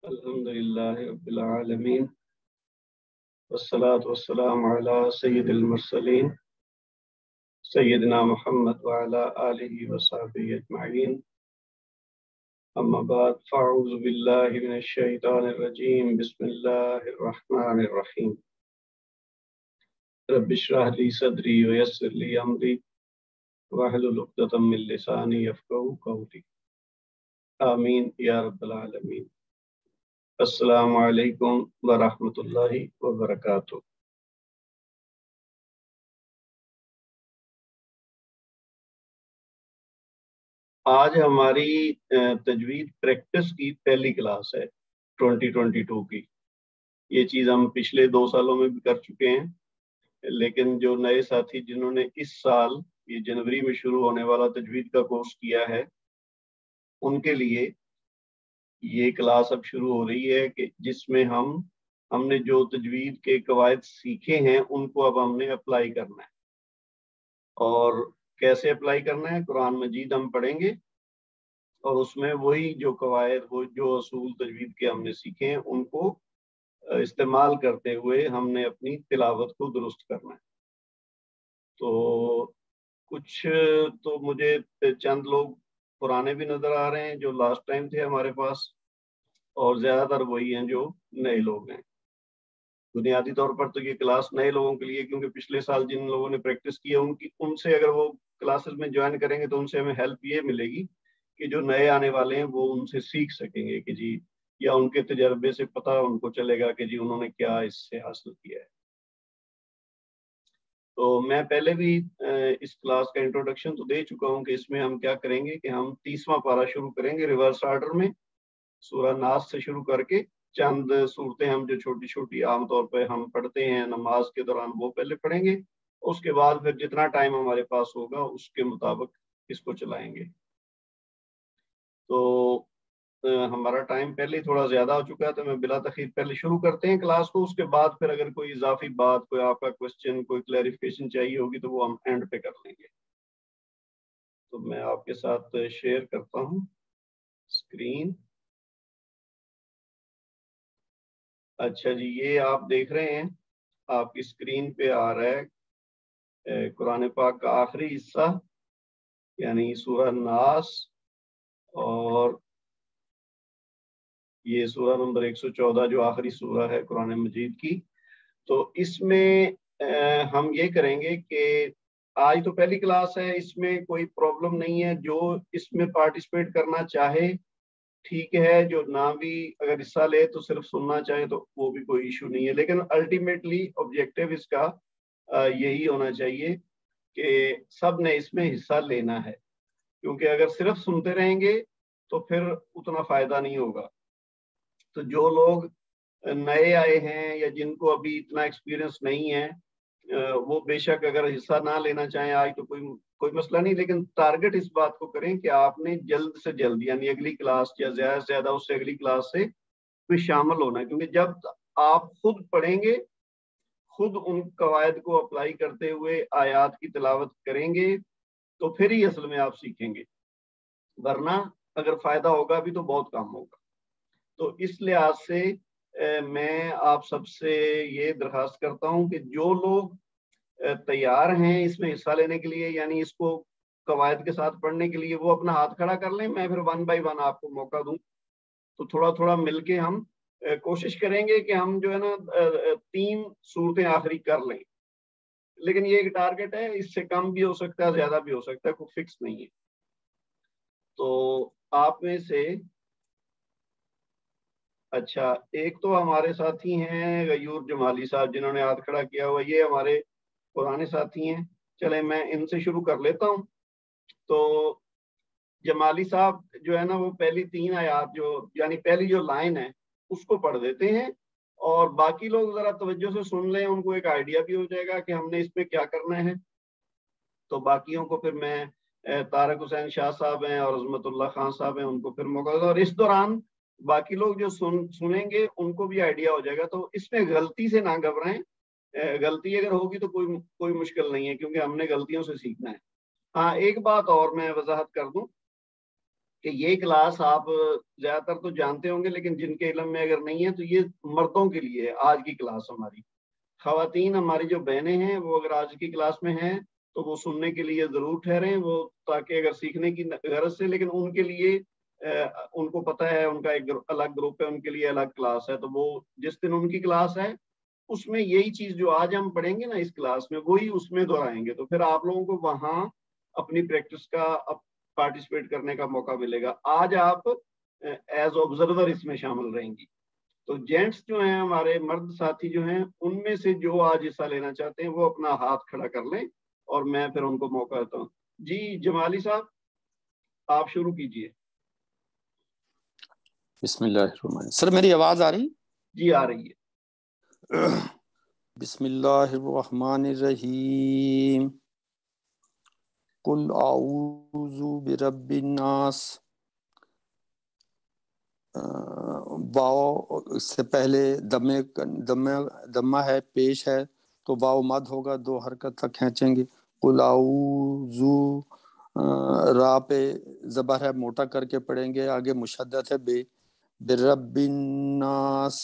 الحمدللہ رب العالمین والصلاة والسلام علی سید المرسلین سیدنا محمد وعلی آلہ وصحبہ اجمعین اما بعد فاعوذ باللہ من الشیطان الرجیم بسم اللہ الرحمن الرحیم رب اشرح لی صدری ویسر لی امری واحلل عقدۃ من لسانی یفقہوا قولی آمین یا رب العالمین۔ السلام علیکم ورحمۃ اللہ وبرکاتہ۔ آج ہماری تجوید پریکٹس کی پہلی کلاس ہے 2022 کی۔ یہ چیز ہم پچھلے 2 سالوں میں بھی کر چکے ہیں، لیکن جو نئے ساتھی جنہوں نے اس سال یہ جنوری میں شروع ہونے والا تجوید کا کورس کیا ہے، ان کے لیے یہ کلاس اب شروع ہو رہی ہے کہ جس میں ہم نے جو تجوید کے قواعد سیکھے ہیں ان کو اب ہم نے اپلائی کرنا ہے۔ اور کیسے اپلائی کرنا ہے؟ قرآن مجید ہم پڑھیں گے اور اس میں وہی جو قواعد، وہ جو اصول تجوید کے ہم نے سیکھے ہیں ان کو استعمال کرتے ہوئے ہم نے اپنی تلاوت کو درست کرنا ہے۔ تو کچھ تو مجھے چند لوگ پرانے بھی نظر آ رہے ہیں جو لاسٹ ٹائم تھے ہمارے پاس، اور زیادہ تر وہی ہیں جو نئے لوگ ہیں۔ بنیادی طور پر تو یہ کلاس نئے لوگوں کے لیے، کیونکہ پچھلے سال جن لوگوں نے پریکٹس کی ہے ان سے اگر وہ کلاسز میں جوائن کریں گے تو ان سے ہمیں ہیلپ یہ ملے گی کہ جو نئے آنے والے ہیں وہ ان سے سیکھ سکیں گے کہ جی، یا ان کے تجربے سے پتہ ان کو چلے گا کہ جی انہوں نے کیا اس سے حاصل کیا ہے۔ تو میں پہلے بھی اس کلاس کا انٹروڈکشن تو دے چکا ہوں کہ اس میں ہم کیا کریں گے کہ ہم 30واں پارہ شروع کریں گے ریورس آرڈر میں، سورہ ناس سے شروع کر کے چند صورتیں ہم جو چھوٹی چھوٹی عام طور پہ ہم پڑھتے ہیں نماز کے دوران وہ پہلے پڑھیں گے، اس کے بعد پھر جتنا ٹائم ہمارے پاس ہوگا اس کے مطابق اس کو چلائیں گے۔ تو ہمارا ٹائم پہلے تھوڑا زیادہ ہو چکا ہے، تو میں بلا تاخیر پہلے شروع کرتے ہیں کلاس کو۔ اس کے بعد پھر اگر کوئی اضافی بات، کوئی آپ کا کوشچن، کوئی کلیریفیکیشن چاہیے ہوگی تو وہ ہم اینڈ پہ کر لیں گے۔ تو میں آپ کے ساتھ شیئر کرتا ہوں اسکرین۔ اچھا جی، یہ آپ دیکھ رہے ہیں، آپ کی اسکرین پہ آ رہا ہے قرآن پاک کا آخری حصہ یعنی سورہ ناس، اور یہ سورہ نمبر 114 جو آخری سورہ ہے قرآن مجید کی۔ تو اس میں ہم یہ کریں گے کہ آج تو پہلی کلاس ہے، اس میں کوئی پرابلم نہیں ہے۔ جو اس میں پارٹیسپیٹ کرنا چاہے ٹھیک ہے، جو نہ بھی اگر حصہ لے تو صرف سننا چاہے تو وہ بھی کوئی ایشو نہیں ہے، لیکن الٹیمیٹلی آبجیکٹیو اس کا یہی ہونا چاہیے کہ سب نے اس میں حصہ لینا ہے، کیونکہ اگر صرف سنتے رہیں گے تو پھر اتنا فائدہ نہیں ہوگا۔ تو جو لوگ نئے آئے ہیں یا جن کو ابھی اتنا ایکسپیرئنس نہیں ہے، وہ بے شک اگر حصہ نہ لینا چاہیں آج تو کوئی مسئلہ نہیں، لیکن ٹارگٹ اس بات کو کریں کہ آپ نے جلد سے جلد یعنی اگلی کلاس یا زیادہ سے زیادہ اس سے اگلی کلاس سے کوئی شامل ہونا ہے، کیونکہ جب آپ خود پڑھیں گے، خود ان قواعد کو اپلائی کرتے ہوئے آیات کی تلاوت کریں گے تو پھر ہی اصل میں آپ سیکھیں گے، ورنہ اگر فائدہ ہوگا بھی تو بہت کم ہوگا۔ تو اس لحاظ سے میں آپ سب سے یہ درخواست کرتا ہوں کہ جو لوگ تیار ہیں اس میں حصہ لینے کے لیے، یعنی اس کو قواعد کے ساتھ پڑھنے کے لیے، وہ اپنا ہاتھ کھڑا کر لیں، میں پھر 1 بائی 1 آپ کو موقع دوں۔ تو تھوڑا تھوڑا مل کے ہم کوشش کریں گے کہ ہم جو ہے نا 3 صورتیں آخری کر لیں، لیکن یہ ایک ٹارگٹ ہے، اس سے کم بھی ہو سکتا ہے، زیادہ بھی ہو سکتا ہے، کوئی فکس نہیں ہے۔ تو آپ میں سے اچھا، ایک تو ہمارے ساتھی ہیں غیور جمالی صاحب جنہوں نے ہاتھ کھڑا کیا ہوا، یہ ہمارے پرانے ساتھی ہیں، چلیں میں ان سے شروع کر لیتا ہوں۔ تو جمالی صاحب جو ہے نا وہ پہلی 3 آیات یعنی پہلی جو لائن ہے اس کو پڑھ دیتے ہیں، اور باقی لوگ ذرا توجہ سے سن لیں، ان کو ایک آئیڈیا بھی ہو جائے گا کہ ہم نے اس میں کیا کرنا ہے۔ تو باقیوں کو پھر میں طارق حسین شاہ صاحب ہیں اور عظمت اللہ خان صاحب ہیں، ان کو پھر موقع دوں، اور اس دوران باقی لوگ جو سنیں گے ان کو بھی آئیڈیا ہو جائے گا۔ تو اس میں غلطی سے نہ گھبرائیں، غلطی اگر ہوگی تو کوئی مشکل نہیں ہے، کیونکہ ہم نے غلطیوں سے سیکھنا ہے۔ ہاں، ایک بات اور میں وضاحت کر دوں کہ یہ کلاس آپ زیادہ تر تو جانتے ہوں گے، لیکن جن کے علم میں اگر نہیں ہے تو یہ مردوں کے لیے ہے آج کی کلاس ہماری. خواتین ہماری جو بہنیں ہیں وہ اگر آج کی کلاس میں ہیں تو وہ سننے کے لیے ضرور ٹھہریں، وہ تاکہ اگر سیکھنے کی غرض سے، لیکن ان کے لیے ان کو پتہ ہے ان کا ایک الگ گروپ ہے، ان کے لیے الگ کلاس ہے. تو وہ جس دن ان کی کلاس ہے اس میں یہی چیز جو آج ہم پڑھیں گے نا اس کلاس میں، وہی اس میں دہرائیں گے. تو پھر آپ لوگوں کو وہاں اپنی پریکٹس کا پارٹیسپیٹ کرنے کا موقع ملے گا. آج آپ ایز آبزرور اس میں شامل رہیں گی. تو جینٹس جو ہیں ہمارے مرد ساتھی جو ہیں، ان میں سے جو آج حصہ لینا چاہتے ہیں وہ اپنا ہاتھ کھڑا کر لیں اور میں پھر ان کو موقع دیتا ہوں. جی جمالی صاحب آپ شروع کیجئے. بسم اللہ الرحمن الرحیم. سر میری آواز آ رہی؟ جی آ رہی ہے. بسم اللہ الرحمن الرحیم. قل اعوذ برب الناس. واو اس سے پہلے دمہ ہے، پیش ہے، تو واو مد ہوگا، 2 حرکت تک کھینچیں گے. قل اعوذ، را پہ زبر ہے، موٹا کر کے پڑھیں گے. آگے مشدد ہے بے. برب الناس،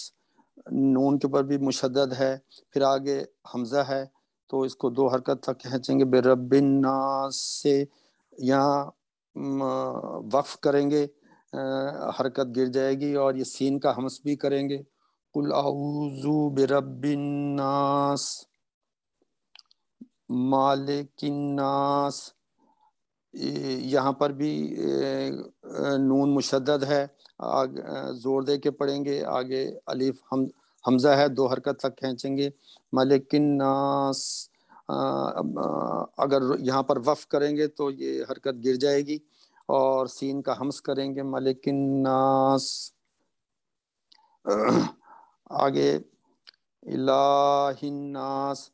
نون کے اوپر بھی مشدد ہے. پھر آگے حمزہ ہے تو اس کو 2 حرکت تک کھینچیں گے. برب الناس سے یہاں وقف کریں گے، حرکت گر جائے گی، اور یہ سین کا ہمس بھی کریں گے. قل اعوذ برب الناس مالک الناس. یہاں پر بھی نون مشدد ہے، زور دے کے پڑھیں گے. آگے الف حمزہ ہے، 2 حرکت تک کھینچیں گے. مالک الناس، اگر یہاں پر وقف کریں گے تو یہ حرکت گر جائے گی اور سین کا ہمس کریں گے. مالک الناس. آگے الہ الناس،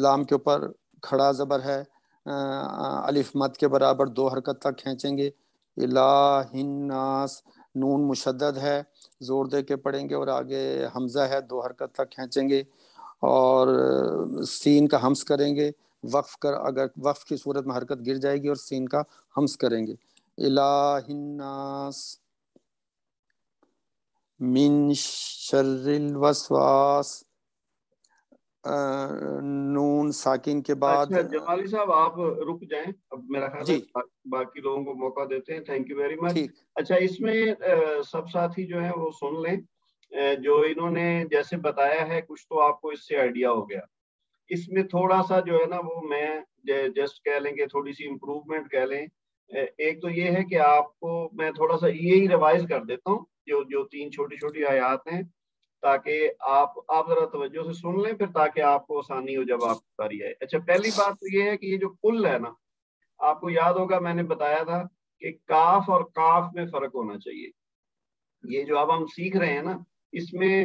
لام کے اوپر کھڑا زبر ہے، الف مد کے برابر 2 حرکت تک کھینچیں گے. الہ الناس، نون مشدد ہے، زور دے کے پڑھیں گے. اور آگے حمزہ ہے، 2 حرکت تک کھینچیں گے اور سین کا ہمس کریں گے. اگر وقف کی صورت میں حرکت گر جائے گی اور سین کا ہمس کریں گے. الہ الناس من شر الوسواس، نون ساکن کے بعد. اچھا جمالی صاحب آپ رک جائیں، اب میرا خیال جی ہے باقی لوگوں کو موقع دیتے ہیں. تھینک یو ویری مچ. ٹھیک. اچھا اس میں سب ساتھی جو ہیں وہ سن لیں، جو انہوں نے جیسے بتایا ہے کچھ تو آپ کو اس سے آئیڈیا ہو گیا. اس میں تھوڑا سا جو ہے نا وہ میں جسٹ کہہ لیں گے تھوڑی سی امپروومنٹ کہہ لیں. ایک تو یہ ہے کہ آپ کو میں تھوڑا سا یہی ریوائز کر دیتا ہوں جو 3 چھوٹی چھوٹی آیات ہیں، تاکہ آپ ذرا توجہ سے سن لیں، پھر تاکہ آپ کو آسانی ہو جب آپ کی باری آئے. اچھا پہلی بات تو یہ ہے کہ یہ جو کل ہے نا، آپ کو یاد ہوگا میں نے بتایا تھا کہ کاف اور کاف میں فرق ہونا چاہیے. یہ جو اب ہم سیکھ رہے ہیں نا، اس میں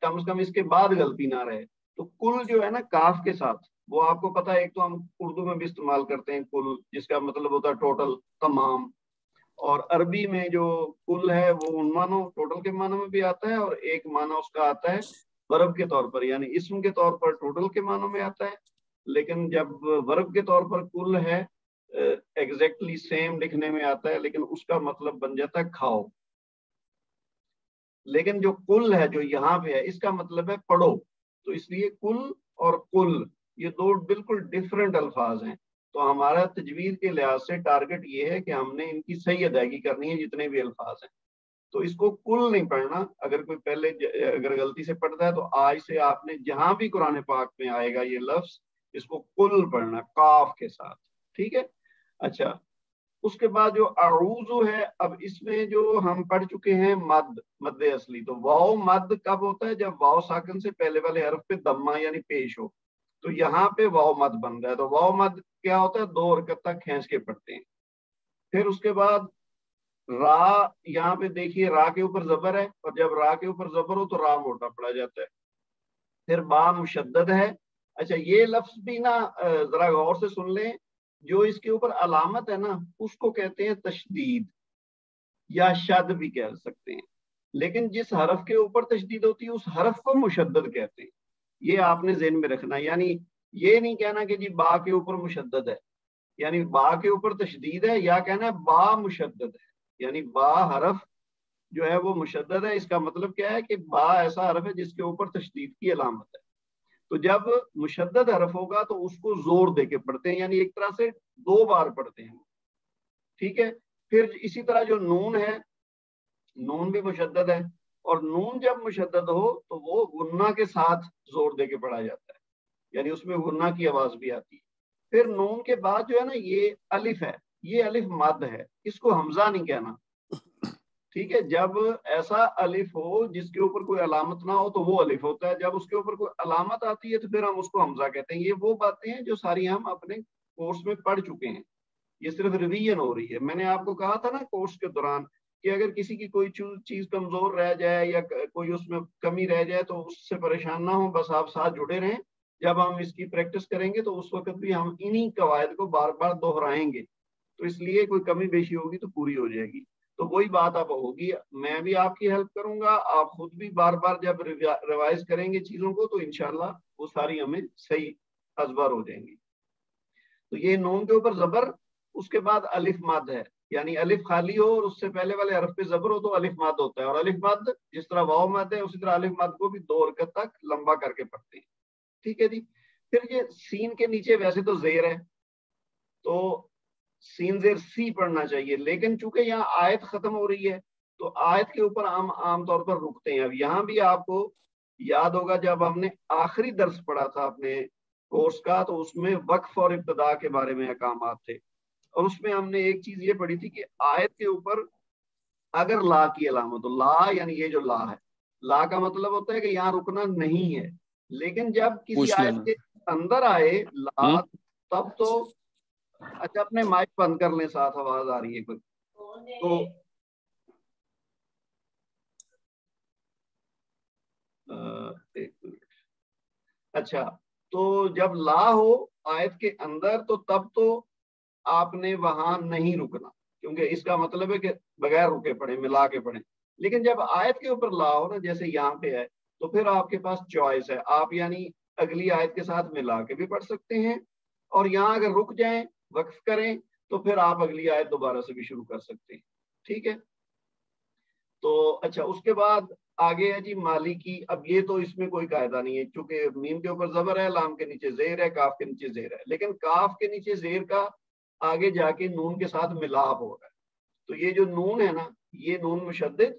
کم سے کم اس کے بعد غلطی نہ رہے. تو کل جو ہے نا کاف کے ساتھ، وہ آپ کو پتا ہے، ایک تو ہم اردو میں بھی استعمال کرتے ہیں کل، جس کا مطلب ہوتا ہے ٹوٹل، تمام. اور عربی میں جو کل ہے وہ ان معنوں ٹوٹل کے معنوں میں بھی آتا ہے، اور ایک معنی اس کا آتا ہے ورب کے طور پر، یعنی اسم کے طور پر ٹوٹل کے معنوں میں آتا ہے. لیکن جب ورب کے طور پر کل ہے ایگزیکٹلی سیم لکھنے میں آتا ہے، لیکن اس کا مطلب بن جاتا ہے کھاؤ. لیکن جو کل ہے جو یہاں پہ ہے اس کا مطلب ہے پڑھو. تو اس لیے کل اور کل یہ 2 بالکل ڈفرینٹ الفاظ ہیں. تو ہمارا تجوید کے لحاظ سے ٹارگٹ یہ ہے کہ ہم نے ان کی صحیح ادائیگی کرنی ہے جتنے بھی الفاظ ہیں. تو اس کو کل نہیں پڑھنا. اگر کوئی پہلے اگر غلطی سے پڑھتا ہے تو آج سے آپ نے جہاں بھی قرآن پاک میں آئے گا یہ لفظ، اس کو کل پڑھنا کاف کے ساتھ. ٹھیک ہے. اچھا اس کے بعد جو اعوذ ہے، اب اس میں جو ہم پڑھ چکے ہیں مد اصلی، تو واو مد کب ہوتا ہے؟ جب واو ساکن سے پہلے والے حرف پہ دمہ یعنی پیش ہو. تو یہاں پہ واو مد بن رہا ہے. تو واو مد کیا ہوتا ہے؟ 2 حرکت تک کھینچ کے پڑھتے ہیں. پھر اس کے بعد را، یہاں پہ دیکھیے را کے اوپر زبر ہے، اور جب را کے اوپر زبر ہو تو را موٹا پڑا جاتا ہے. پھر با مشدد ہے. اچھا یہ لفظ بھی نا ذرا غور سے سن لیں، جو اس کے اوپر علامت ہے نا اس کو کہتے ہیں تشدید یا شد بھی کہہ سکتے ہیں. لیکن جس حرف کے اوپر تشدید ہوتی ہے اس حرف کو مشدد کہتے ہیں. یہ آپ نے ذہن میں رکھنا ہے. یعنی یہ نہیں کہنا کہ جی با کے اوپر مشدد ہے، یعنی با کے اوپر تشدید ہے، یا کہنا ہے با مشدد ہے. یعنی با حرف جو ہے وہ مشدد ہے. اس کا مطلب کیا ہے کہ با ایسا حرف ہے جس کے اوپر تشدید کی علامت ہے. تو جب مشدد حرف ہوگا تو اس کو زور دے کے پڑھتے ہیں, یعنی ایک طرح سے 2 بار پڑھتے ہیں. ٹھیک ہے. پھر اسی طرح جو نون ہے, نون بھی مشدد ہے, اور نون جب مشدد ہو تو وہ غنہ کے ساتھ زور دے کے پڑھا جاتا ہے, یعنی اس میں غنہ کی آواز بھی آتی ہے. پھر نون کے بعد جو ہے نا یہ الف ہے, یہ الف مد ہے, اس کو حمزہ نہیں کہنا. ٹھیک ہے. جب ایسا الف ہو جس کے اوپر کوئی علامت نہ ہو تو وہ الف ہوتا ہے, جب اس کے اوپر کوئی علامت آتی ہے تو پھر ہم اس کو حمزہ کہتے ہیں. یہ وہ باتیں ہیں جو ساری ہم اپنے کورس میں پڑھ چکے ہیں, یہ صرف ریویژن ہو رہی ہے. میں نے آپ کو کہا تھا نا کورس کے دوران کہ اگر کسی کی کوئی چیز کمزور رہ جائے یا کوئی اس میں کمی رہ جائے تو اس سے پریشان نہ ہوں, بس آپ ساتھ جڑے رہیں. جب ہم اس کی پریکٹس کریں گے تو اس وقت بھی ہم انہی قواعد کو بار بار دہرائیں گے, تو اس لیے کوئی کمی بیشی ہوگی تو پوری ہو جائے گی. تو وہی بات اب ہوگی, میں بھی آپ کی ہیلپ کروں گا, آپ خود بھی بار بار جب ریوائز کریں گے چیزوں کو تو انشاءاللہ وہ ساری ہمیں صحیح ازبر ہو جائیں گی. تو یہ نون کے اوپر زبر, اس کے بعد الف مد ہے, یعنی الف خالی ہو اور اس سے پہلے والے حرف پہ زبر ہو تو الف مد ہوتا ہے. اور الف مد جس طرح واو مد ہے اسی طرح الف مد کو بھی 2 حرکت تک لمبا کر کے پڑھتے ہیں. ٹھیک ہے جی. پھر یہ سین کے نیچے ویسے تو زیر ہے تو سین زیر سی پڑھنا چاہیے, لیکن چونکہ یہاں آیت ختم ہو رہی ہے تو آیت کے اوپر عام طور پر رکتے ہیں. اب یہاں بھی آپ کو یاد ہوگا جب ہم نے آخری درس پڑھا تھا اپنے کورس کا تو اس میں وقف اور ابتدا کے بارے میں احکامات تھے, اور اس میں ہم نے ایک چیز یہ پڑھی تھی کہ آیت کے اوپر اگر لا کی علامت ہو, لا یعنی یہ جو لا ہے, لا کا مطلب ہوتا ہے کہ یہاں رکنا نہیں ہے, لیکن جب کسی آیت کے اندر آئے لا تب تو اچھا اپنے مائک بند کر لیں, ساتھ آواز آ رہی ہے کوئی تو ایک منٹ. اچھا, تو جب لا ہو آیت کے اندر تو تب تو آپ نے وہاں نہیں رکنا, کیونکہ اس کا مطلب ہے کہ بغیر رکے پڑھیں, ملا کے پڑھیں. لیکن جب آیت کے اوپر لا ہو نا, جیسے یہاں پہ ہے, تو پھر آپ کے پاس چوائس ہے, آپ یعنی اگلی آیت کے ساتھ ملا کے بھی پڑھ سکتے ہیں, اور یہاں اگر رک جائیں وقف کریں تو پھر آپ اگلی آیت دوبارہ سے بھی شروع کر سکتے ہیں. ٹھیک ہے. تو اچھا, اس کے بعد آگے ہے جی مالکی. اب یہ تو اس میں کوئی قاعدہ نہیں ہے, چونکہ میم کے اوپر زبر ہے, لام کے نیچے زیر ہے, کاف کے نیچے زیر ہے, لیکن کاف کے نیچے زیر کا آگے جا کے نون کے ساتھ ملاپ ہو رہا ہے. تو یہ جو نون ہے نا, یہ نون مشدد,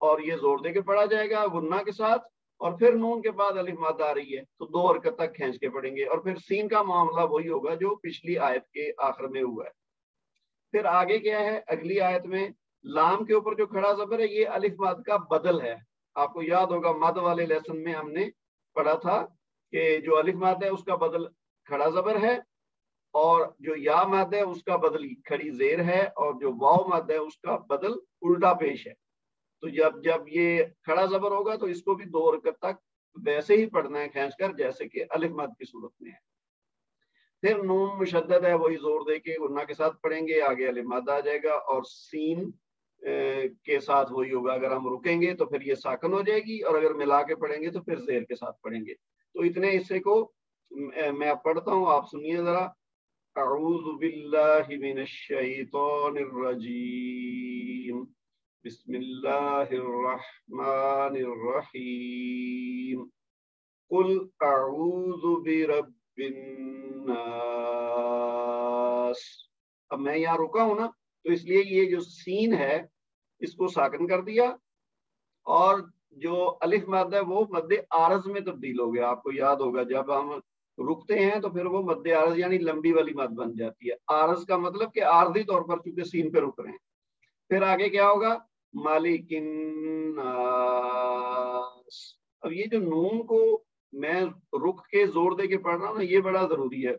اور یہ زور دے کے پڑھا جائے گا غنہ کے ساتھ, اور پھر نون کے بعد الف مد آ رہی ہے تو 2 حرکت تک کھینچ کے پڑھیں گے, اور پھر سین کا معاملہ وہی ہوگا جو پچھلی آیت کے آخر میں ہوا ہے. پھر آگے کیا ہے اگلی آیت میں, لام کے اوپر جو کھڑا زبر ہے یہ الف مد کا بدل ہے. آپ کو یاد ہوگا مد والے لیسن میں ہم نے پڑھا تھا کہ جو الف مد ہے اس کا بدل کھڑا زبر ہے, اور جو یا مد ہے اس کا بدل کھڑی زیر ہے, اور جو واو مد ہے اس کا بدل الٹا پیش ہے. تو جب یہ کھڑا زبر ہوگا تو اس کو بھی 2 حرکت تک ویسے ہی پڑھنا ہے کھینچ کر جیسے کہ الف مد کی صورت میں ہے. پھر نون مشدد ہے, وہی زور دے کے غنہ کے ساتھ پڑھیں گے, آگے الف مد آ جائے گا, اور سین کے ساتھ وہی ہوگا. اگر ہم رکیں گے تو پھر یہ ساکن ہو جائے گی, اور اگر ملا کے پڑھیں گے تو پھر زیر کے ساتھ پڑھیں گے. تو اتنے حصے کو میں اب پڑھتا ہوں, آپ سنیے ذرا. اعوذ باللہ من الشیطان الرجیم, بسم اللہ الرحمن الرحیم, قل اعوذ برب الناس. اب میں یہاں رکا ہوں نا, تو اس لیے یہ جو سین ہے اس کو ساکن کر دیا, اور جو الف مد ہے وہ مد عارض میں تبدیل ہو گیا. آپ کو یاد ہوگا جب ہم رکتے ہیں تو پھر وہ مد عارض یعنی لمبی والی مد بن جاتی ہے. عارض کا مطلب کہ عارضی طور پر چونکہ سین پہ رک رہے ہیں. پھر آگے کیا ہوگا, مالک الناس. اب یہ جو نون کو میں رک کے زور دے کے پڑھ رہا ہوں نا, یہ بڑا ضروری ہے.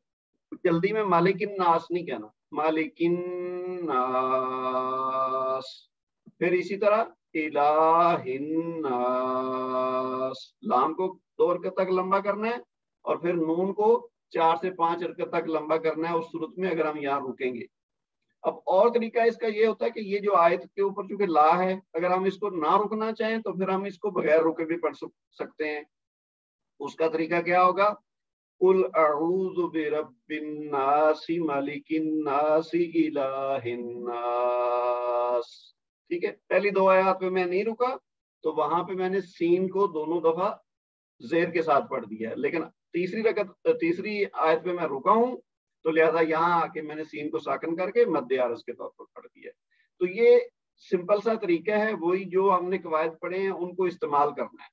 جلدی میں مالک الناس نہیں کہنا, مالک الناس. پھر اسی طرح الہ الناس, لام کو 2 حرکت تک لمبا کرنا ہے, اور پھر نون کو 4 سے 5 حرکت تک لمبا کرنا ہے اس صورت میں اگر ہم یہاں رکیں گے. اب اور طریقہ اس کا یہ ہوتا ہے کہ یہ جو آیت کے اوپر چونکہ لا ہے, اگر ہم اس کو نہ رکنا چاہیں تو پھر ہم اس کو بغیر رکے بھی پڑھ سکتے ہیں. اس کا طریقہ کیا ہوگا, قل اعوذ برب الناس ملک الناس الہ الناس. ٹھیک ہے، پہلی 2 آیات پہ میں نہیں رکا تو وہاں پہ میں نے سین کو دونوں دفعہ زیر کے ساتھ پڑھ دیا ہے، لیکن تیسری آیت پہ میں رکا ہوں تو لہذا یہاں آ کے میں نے سین کو ساکن کر کے مد عارض کے طور پر پڑھ دیا ہے۔ تو یہ سمپل سا طریقہ ہے، وہی جو ہم نے قواعد پڑھے ہیں ان کو استعمال کرنا ہے،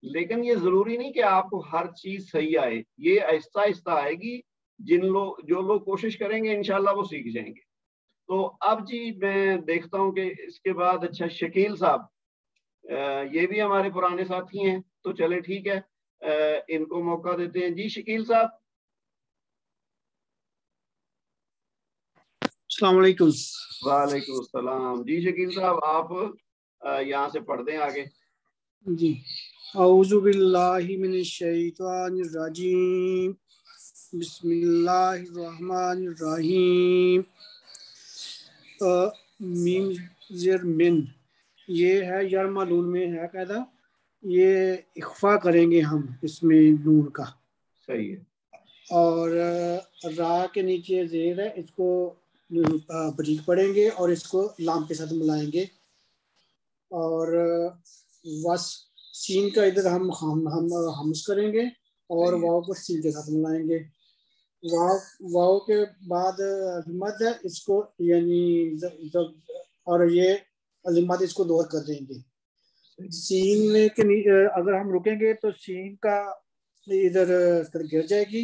لیکن یہ ضروری نہیں کہ آپ کو ہر چیز صحیح آئے، یہ آہستہ آہستہ آئے گی، جو لوگ کوشش کریں گے انشاءاللہ وہ سیکھ جائیں گے۔ تو اب جی میں دیکھتا ہوں کہ اس کے بعد اچھا شکیل صاحب، یہ بھی ہمارے پرانے ساتھی ہیں، تو چلے ٹھیک ہے، ان کو موقع دیتے ہیں۔ جی شکیل صاحب۔ السلام علیکم۔ وعلیکم السلام۔ جی شکیل صاحب آپ یہاں سے پڑھ دیں آگے۔ جی، اعوذ باللہ من الشیطان الرجیم، بسم اللہ الرحمن الرحیم۔ میم زیر من، یہ ہے یرملون میں ہے قاعدہ، یہ اخفا کریں گے ہم اس میں نون کا، صحیح ہے۔ اور را کے نیچے زیر ہے، اس کو بریک پڑھیں گے اور اس کو لام کے ساتھ ملائیں گے، اور وس سین کا ادھر ہم ہمس کریں گے اور واو کو سین کے ساتھ ملائیں گے۔ واو کے بعد مد ہے، اس کو یعنی اور یہ مد اس کو دور کر دیں گے۔ سین میں اگر ہم رکیں گے تو سین کا ادھر گر جائے گی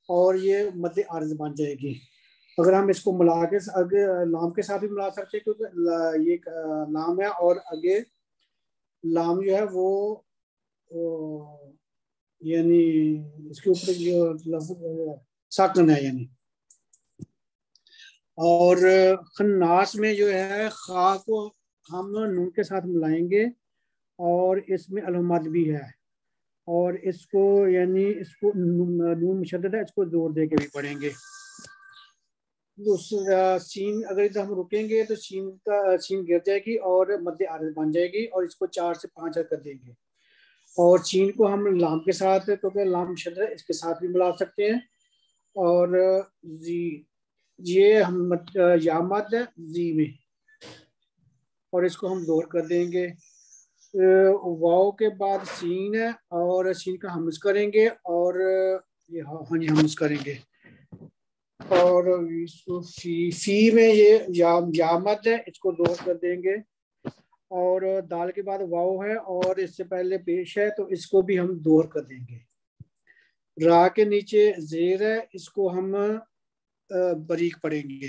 اور یہ مد عارض بن جائے گی۔ اگر ہم اس کو ملا کے لام کے ساتھ بھی ملا سکتے ہیں، کیونکہ یہ لام ہے اور آگے لام جو ہے وہ یعنی اس کے اوپر جو لفظ ساکن ہے یعنی۔ اور خناس میں جو ہے خا کو ہم نون کے ساتھ ملائیں گے اور اس میں الحمد بھی ہے، اور اس کو یعنی اس کو نون مشدد ہے، اس کو زور دے کے بھی پڑھیں گے۔ دوسرا سین اگر ادھر ہم رکیں گے تو سین گر جائے گی اور مد عارض بن جائے گی، اور اس کو 4 سے 5 کر دیں گے۔ اور سین کو ہم لام کے ساتھ، کیونکہ لام مشدد ہے، اس کے ساتھ بھی ملا سکتے ہیں۔ اور زی، یہ ہم یا مد ہے زی میں، اور اس کو ہم دور کر دیں گے۔ واو کے بعد سین ہے اور سین کا ہمز کریں گے اور یہ ہمز کریں گے۔ اور فی میں یہ یا مد ہے، اس کو دور کر دیں گے۔ اور دال کے بعد واو ہے اور اس سے پہلے پیش ہے، تو اس کو بھی ہم دور کر دیں گے۔ را کے نیچے زیر ہے، اس کو ہم بریک پڑھیں گے،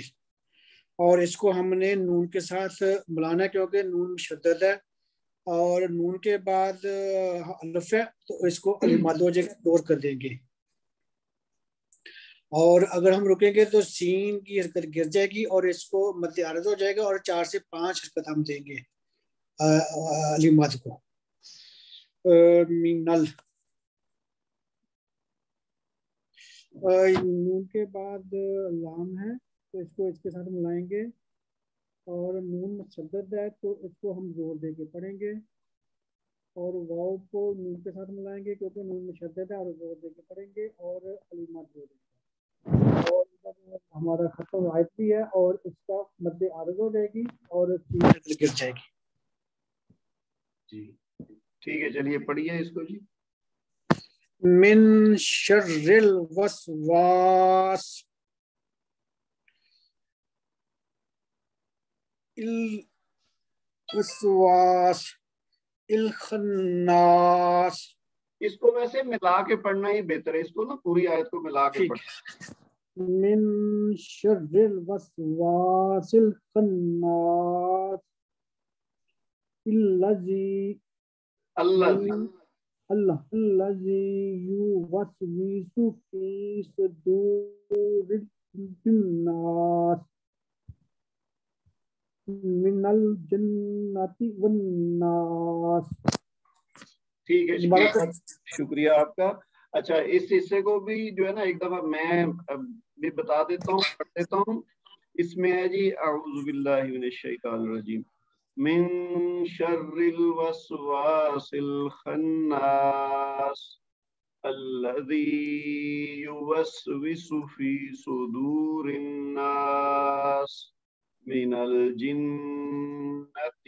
اور اس کو ہم نے نون کے ساتھ ملانا ہے کیونکہ نون مشدد ہے، اور نون کے بعد الف ہے تو اس کو مد ہو جائے گا، دور کر دیں گے۔ اور اگر ہم رکیں گے تو سین کی حرکت گر جائے گی اور اس کو مد عارض ہو جائے گا، اور 4 سے 5 حرکت ہم دیں گے مد کو۔ مینل، نون کے بعد لام ہے تو اس کو اس کے ساتھ ملائیں گے، اور نون مشدد ہے تو اس کو ہم زور دے کے پڑھیں گے، اور واو کو نون کے ساتھ ملائیں گے کیونکہ نون مشدد ہے اور زور دے کے پڑھیں گے، اور مد دے دیں گے۔ اور ہمارا ختم آیت بھی ہے اور اس کا مد عارض ہو جائے گی اور گر جائے گی۔ جی ٹھیک ہے، چلیے پڑھیے اس کو جی۔ من شر الوسواس الوسواس الخناس۔ اس کو ویسے ملا کے پڑھنا ہی بہتر ہے، اس کو نا پوری آیت کو ملا کے پڑھنا۔ من شر الوسواس الخناس الذی یوسوس فی صدور الناس من الجنۃ والناس۔ ٹھیک ہے، شکریہ آپ کا۔ اچھا اس حصے کو بھی جو ہے نا ایک دفعہ میں بھی بتا دیتا ہوں، پڑھ دیتا ہوں۔ اس میں ہے جی اعوذ باللہ من الشیطان الرجیم، من شر الوسواس الخناس الذی یوسوس فی صدور الناس من الجنۃ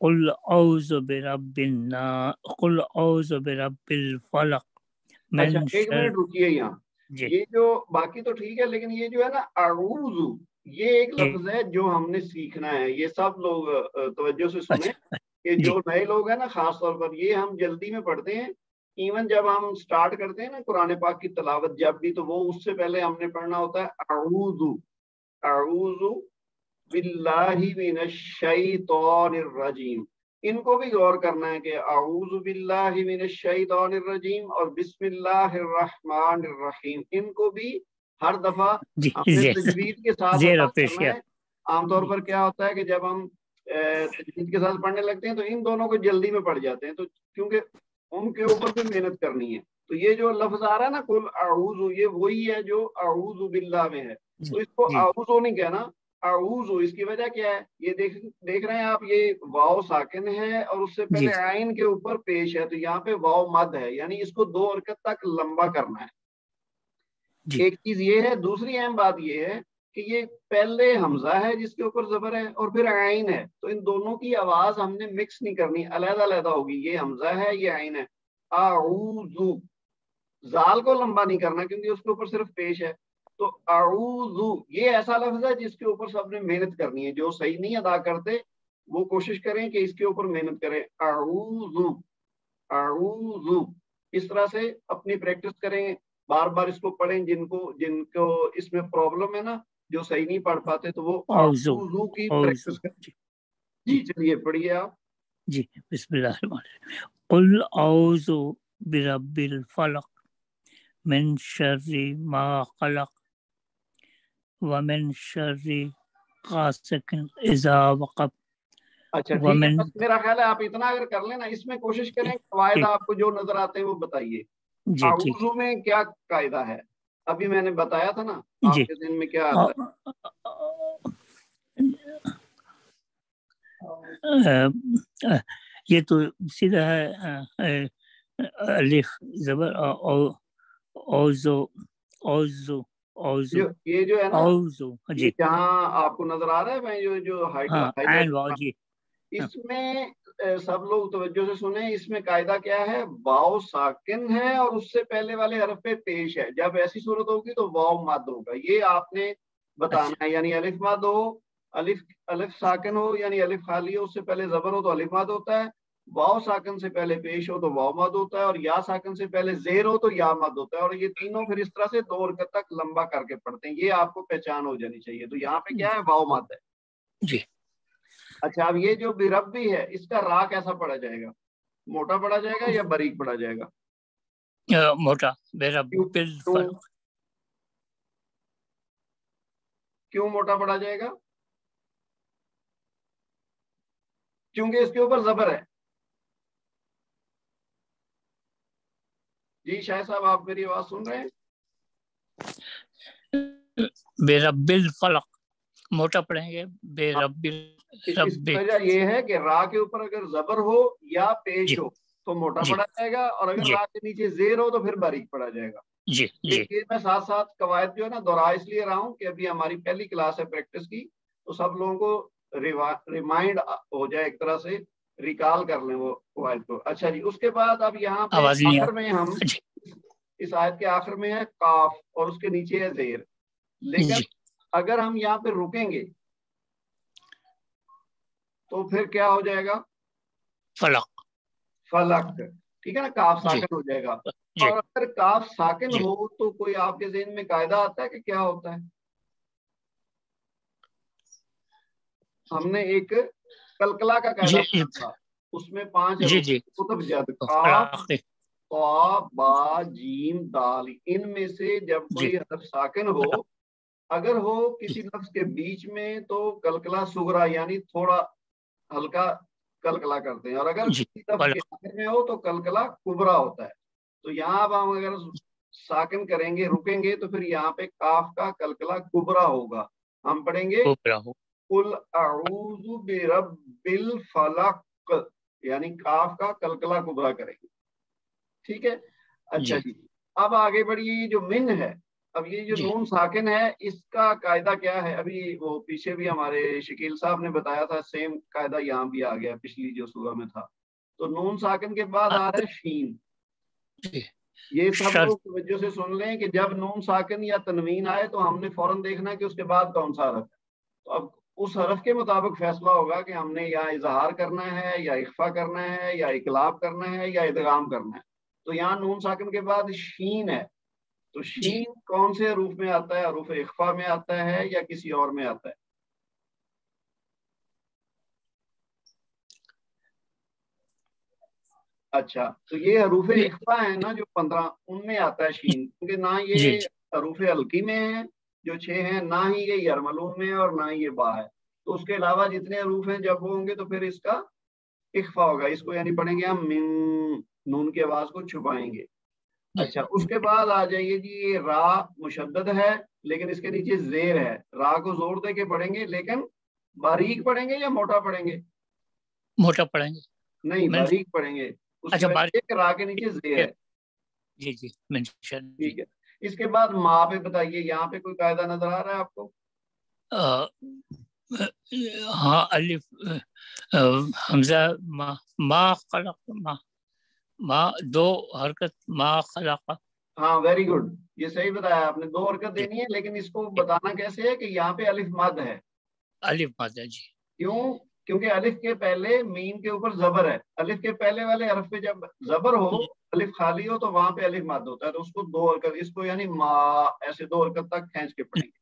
قل اعوذ برب الناس قل اعوذ برب الفلق اچھا من ایک شر منٹ رکیے یہاں. جی یہ جو باقی تو ٹھیک ہے لیکن یہ جو ہے نا اعوذ یہ ایک لفظ ہے جو ہم نے سیکھنا ہے. یہ سب لوگ توجہ سے سنیں اچھا کہ جی جو نئے لوگ ہیں نا خاص طور پر یہ ہم جلدی میں پڑھتے ہیں. ایون جب ہم سٹارٹ کرتے ہیں نا قرآن پاک کی تلاوت جب بھی تو وہ اس سے پہلے ہم نے پڑھنا ہوتا ہے اعوذ اعوذ باللہ من الشیطان الرجیم. ان کو بھی غور کرنا ہے کہ اعوذ باللہ من الشیطان الرجیم اور بسم اللہ الرحمن الرحیم ان کو بھی ہر دفعہ جی ہم نے زیر تجوید کے ساتھ زیر ادا پیشیہ کرنا ہے. عام طور پر کیا ہوتا ہے کہ جب ہم تجوید کے ساتھ پڑھنے لگتے ہیں تو ان دونوں کو جلدی میں پڑھ جاتے ہیں تو کیونکہ ان کے اوپر بھی محنت کرنی ہے. تو یہ جو لفظ آ رہا ہے نا قل اعوذ یہ وہی ہے جو اعوذ باللہ میں ہے. جی تو اس کو جی اعوذ نہیں کہنا اعوذ. اس کی وجہ کیا ہے یہ دیکھ رہے ہیں آپ یہ واو ساکن ہے اور اس سے جی پہلے عین کے اوپر پیش ہے تو یہاں پہ واو مد ہے یعنی اس کو 2 حرکت تک لمبا کرنا ہے. جی ایک چیز یہ ہے. دوسری اہم بات یہ ہے کہ یہ پہلے حمزہ ہے جس کے اوپر زبر ہے اور پھر عین ہے تو ان دونوں کی آواز ہم نے مکس نہیں کرنی علیحدہ علیحدہ ہوگی. یہ حمزہ ہے یہ عین ہے. اعوذ زال کو لمبا نہیں کرنا کیونکہ اس کے اوپر صرف پیش ہے. تو اعوذ یہ ایسا لفظ ہے جس کے اوپر سب نے محنت کرنی ہے. جو صحیح نہیں ادا کرتے وہ کوشش کریں کہ اس کے اوپر محنت کریں. اعوذ اعوذ اس طرح سے اپنی پریکٹس کریں. بار بار اس کو پڑھیں. جن کو اس میں پرابلم ہے نا جو صحیح نہیں پڑھ پاتے تو وہ اوزو اعوذ کی اوزو پریکٹس کریں. جی جی چلیے پڑھیے آپ. جی بسم اللہ الرحمن الرحیم. قل اعوذ برب الفلق من شر ما خلق ومن شر غاسق اذا وقب اچھا ٹھیک ہے ومن بس میرا خیال ہے آپ اتنا اگر کر لینا اس میں کوشش کریں قواعد آپ کو جو نظر آتے ہیں وہ بتائیے. جی ٹھیک اعوذ میں کیا قاعدہ ہے ابھی میں نے بتایا تھا نا جی آپ کے ذہن میں کیا آتا ہے؟ یہ تو سیدھا ہے الف زبر اوزو اوزو اوزو یہ جو ہے نا اوزو یہ جی جہاں آپ کو نظر آ رہا ہے میں جو ہائی ہاں لائٹ این واؤ جی اس میں سب لوگ توجہ سے سنیں. اس میں قاعدہ کیا ہے واو ساکن ہے اور اس سے پہلے والے حرف پہ پیش ہے. جب ایسی صورت ہوگی تو واو مد ہوگا. یہ آپ نے بتانا ہے یعنی الف مد ہو الف ساکن ہو یعنی الف خالی ہو اس سے پہلے زبر ہو تو الف مد ہوتا ہے. واو ساکن سے پہلے پیش ہو تو واو مد ہوتا ہے اور یا ساکن سے پہلے زیر ہو تو یا مد ہوتا ہے. اور یہ تینوں پھر اس طرح سے 2 حرکت تک لمبا کر کے پڑھتے ہیں. یہ آپ کو پہچان ہو جانی چاہیے. تو یہاں پہ کیا ہے واو مد ہے. جی. اچھا اب یہ جو بربی ہے اس کا را کیسا پڑھا جائے گا؟ موٹا پڑھا جائے گا یا باریک پڑھا جائے گا؟ موٹا برب الفلق. کیوں موٹا پڑھا جائے گا؟ کیونکہ اس کے اوپر زبر ہے. جی شاہ صاحب آپ میری آواز سن رہے ہیں؟ برب الفلق موٹا پڑھیں گے. برب اس وجہ یہ ہے کہ را کے اوپر اگر زبر ہو یا پیش ہو تو موٹا جی پڑھا جائے گا اور اگر جی را کے نیچے زیر ہو تو پھر باریک پڑھا جائے گا. جی جی لیکن میں ساتھ ساتھ قواعد جو ہے نا دہرا اس لیے رہا ہوں کہ ابھی ہماری پہلی کلاس ہے پریکٹس کی تو سب لوگوں کو ریمائنڈ ہو جائے ایک طرح سے ریکال کر لیں وہ قواعد کو. اچھا جی اس کے بعد اب یہاں پہ آواز نہیں آخر میں ہم جی اس آیت کے آخر میں ہے کاف اور اس کے نیچے ہے زیر. لیکن جی اگر ہم یہاں پہ رکیں گے تو پھر کیا ہو جائے گا؟ فلق فلق. ٹھیک ہے نا کاف جی ساکن ہو جائے گا. جی اور اگر کاف ساکن جی ہو تو کوئی آپ کے ذہن میں قاعدہ آتا ہے کہ کیا ہوتا ہے؟ ہم نے ایک کلکلا کا قاعدہ جی پڑھا تھا. اس میں 5 جی حروف جی قطب جد قاف فلق طا با جیم دال ان میں سے جب جی کوئی حرف ساکن ہو اگر ہو کسی لفظ کے بیچ میں تو کلکلا صغرا یعنی تھوڑا ہلکا کلکلا کرتے ہیں اور اگر جی کسی لفظ کے فلق آخر میں ہو تو کلکلا کبرا ہوتا ہے. تو یہاں اب ہم اگر ساکن کریں گے رکیں گے تو پھر یہاں پہ کاف کا کلکلا کبرا ہوگا. ہم پڑھیں گے اوپرا ہو قل اعوذ برب الفلق یعنی کاف کا کلکلا کبرا کریں گے. ٹھیک ہے. اچھا جی جی اب آگے بڑھیے. یہ جو من ہے اب یہ جو نون ساکن ہے اس کا قاعدہ کیا ہے؟ ابھی وہ پیچھے بھی ہمارے شکیل صاحب نے بتایا تھا، سیم قاعدہ یہاں بھی آ گیا پچھلی جو سورہ میں تھا. تو نون ساکن کے بعد آ رہا ہے شین. یہ سب لوگ توجہ سے سن لیں کہ جب نون ساکن یا تنوین آئے تو ہم نے فوراً دیکھنا کہ اس کے بعد کون سا حرف ہے. تو اب اس حرف کے مطابق فیصلہ ہوگا کہ ہم نے یا اظہار کرنا ہے یا اخفا کرنا ہے یا اقلاب کرنا ہے یا ادغام کرنا ہے. تو یہاں نون ساکن کے بعد شین ہے. تو شین کون سے حروف میں آتا ہے؟ حروف اخفا میں آتا ہے یا کسی اور میں آتا ہے؟ اچھا، تو یہ حروف اخفا ہیں نا جو 15، ان میں آتا ہے شین، کیونکہ نہ یہ حروف حلقی میں ہیں جو 6 ہیں، نہ ہی یہ یرملون میں ہے اور نہ ہی یہ با ہے. تو اس کے علاوہ جتنے حروف ہیں جب وہ ہوں گے تو پھر اس کا اخفا ہوگا. اس کو یعنی پڑھیں گے ہم من، نون کی آواز کو چھپائیں گے. اچھا، اس کے بعد آ جائیے جی یہ را مشدد ہے لیکن اس کے نیچے زیر ہے. را کو زور دے کے پڑھیں گے لیکن باریک پڑھیں گے یا موٹا پڑھیں گے؟ موٹا پڑھیں گے. نہیں، باریک پڑھیں گے. اس کی وجہ سے را کے نیچے زیر ہے. جی جی ٹھیک ہے. اس کے بعد ماں پہ بتائیے، یہاں پہ کوئی قاعدہ نظر آ رہا ہے آپ کو؟ ہاں، الف حمزہ ما خلق، ما دو حرکت، ما خلق. ہاں ویری گڈ، یہ صحیح بتایا آپ نے. 2 حرکت دینی ہے لیکن اس کو بتانا کیسے ہے کہ یہاں پہ الف مد ہے. الف مد ہے جی. کیوں؟ کیونکہ الف کے پہلے میم کے اوپر زبر ہے. الف کے پہلے والے حرف پہ جب زبر ہو، الف خالی ہو، تو وہاں پہ الف مد ہوتا ہے. تو اس کو 2 حرکت، اس کو یعنی ما ایسے 2 حرکت تک کھینچ کے پڑھیں گے.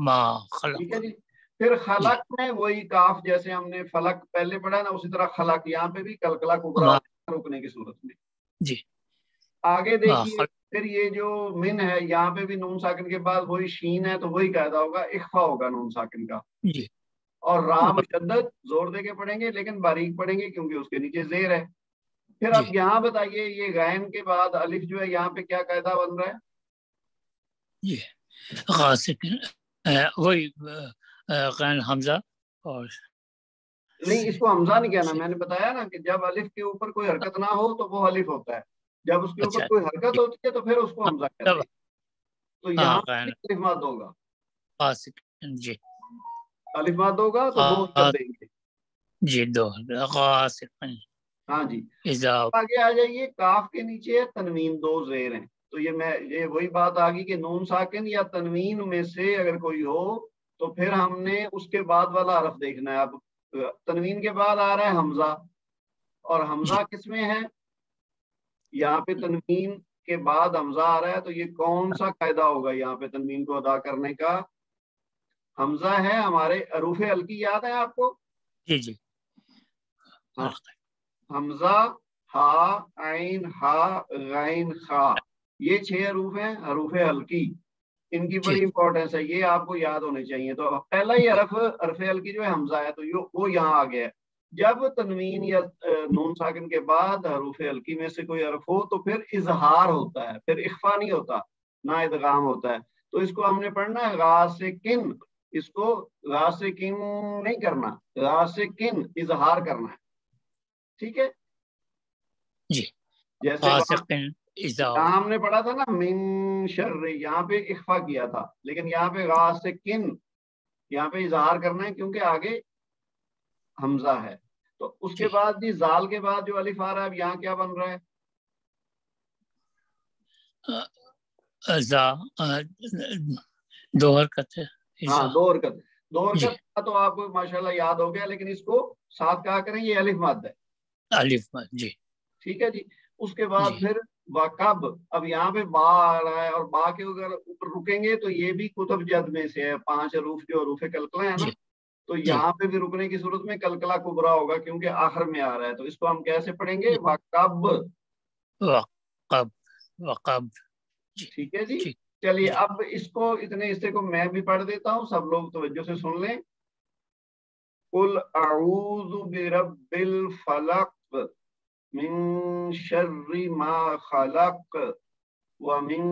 ما خلق. ٹھیک ہے جی. پھر خلق میں وہی کاف، جیسے ہم نے فلک پہلے پڑھا نا، اسی طرح خلق یہاں پہ بھی کلکلا کبرا روکنے کی صورت میں. جی. آگے دیکھیے پھر یہ جو من ہے یہاں پہ بھی نون ساکن کے بعد وہی شین ہے، تو وہی قاعدہ ہوگا، اخفا ہوگا نون ساکن کا. جی. اور را مشدد زور دے کے پڑھیں گے لیکن باریک پڑھیں گے کیونکہ اس کے نیچے زیر ہے. پھر اب یہاں بتائیے یہ غین کے بعد الف جو ہے یہاں پہ کیا قاعدہ بن رہا ہے؟ جی وہی غین حمزہ. اور نہیں، اس کو حمزہ نہیں کہنا. میں نے بتایا نا کہ جب الف کے اوپر کوئی حرکت نہ ہو تو وہ الف ہوتا ہے، جب اس کے اوپر کوئی حرکت ہوتی ہے تو پھر اس کو حمزہ کہتے ہیں. تو یہاں الف ماد ہوگا. جی، الف ماد ہوگا تو 2 حرکت دیں گے. جی 2. ہاں جی. آگے آ جائیے، کاف کے نیچے تنوین 2 زیر ہیں. تو یہ وہی بات آ گئی کہ نون ساکن یا تنوین میں سے اگر کوئی ہو تو پھر ہم نے اس کے بعد والا حرف دیکھنا ہے. اب تنوین کے بعد آ رہا ہے حمزہ، اور حمزہ کس میں ہے؟ یہاں پہ تنوین کے بعد حمزہ آ رہا ہے، تو یہ کون سا قاعدہ ہوگا یہاں پہ تنوین کو ادا کرنے کا؟ حمزہ ہے ہمارے حروف حلقی، یاد ہے آپ کو؟ جی جی. حمزہ، ہا، عین، ہا، غین، خا، یہ 6 حروف ہیں حروف حلقی. ان کی بڑی امپورٹینس ہے، یہ آپ کو یاد ہونے چاہیے. تو پہلا ہی حرف حلقی جو ہے حمزہ ہے، تو وہ یہاں آ گیا ہے. جب تنوین یا نون ساکن کے بعد حروف حلقی میں سے کوئی حرف ہو تو پھر اظہار ہوتا ہے، پھر اخفا نہیں ہوتا، نہ ادغام ہوتا ہے. تو اس کو ہم نے پڑھنا ہے غاسقن. اس کو غاسقن نہیں کرنا، غاسقن اظہار کرنا ہے. ٹھیک ہے جی. جیسے ہم نے پڑھا تھا نا من شر، یہاں پہ اخفا کیا تھا، لیکن یہاں پہ غاسقن، یہاں پہ اظہار کرنا ہے کیونکہ آگے حمزہ ہے. تو اس کے بعد جی زال کے بعد جو الف آ رہا ہے، اب یہاں کیا بن رہا ہے؟ دو حرکت ہے. ہاں 2 حرکت. 2 حرکت تو آپ کو ماشاءاللہ یاد ہو گیا، لیکن اس کو ساتھ کہا کریں، یہ الف مد ہے. الف مد. جی. ٹھیک ہے جی. اس کے بعد پھر وقب. اب یہاں پہ با آ رہا ہے، اور با کے اگر اوپر رکیں گے تو یہ بھی کتب جد میں سے ہے، 5 حروف جو حروف کلکلا ہے نا. تو یہاں پہ بھی رکنے کی صورت میں کلکلا کبرا ہوگا کیونکہ آخر میں آ رہا ہے. تو اس کو ہم کیسے پڑھیں گے؟ وقب. وقب. وقب. ٹھیک ہے جی. چلیے اب اس کو اتنے حصے کو میں بھی پڑھ دیتا ہوں، سب لوگ توجہ سے سن لیں. قل اعوذ برب الفلق من شر ما خلق ومن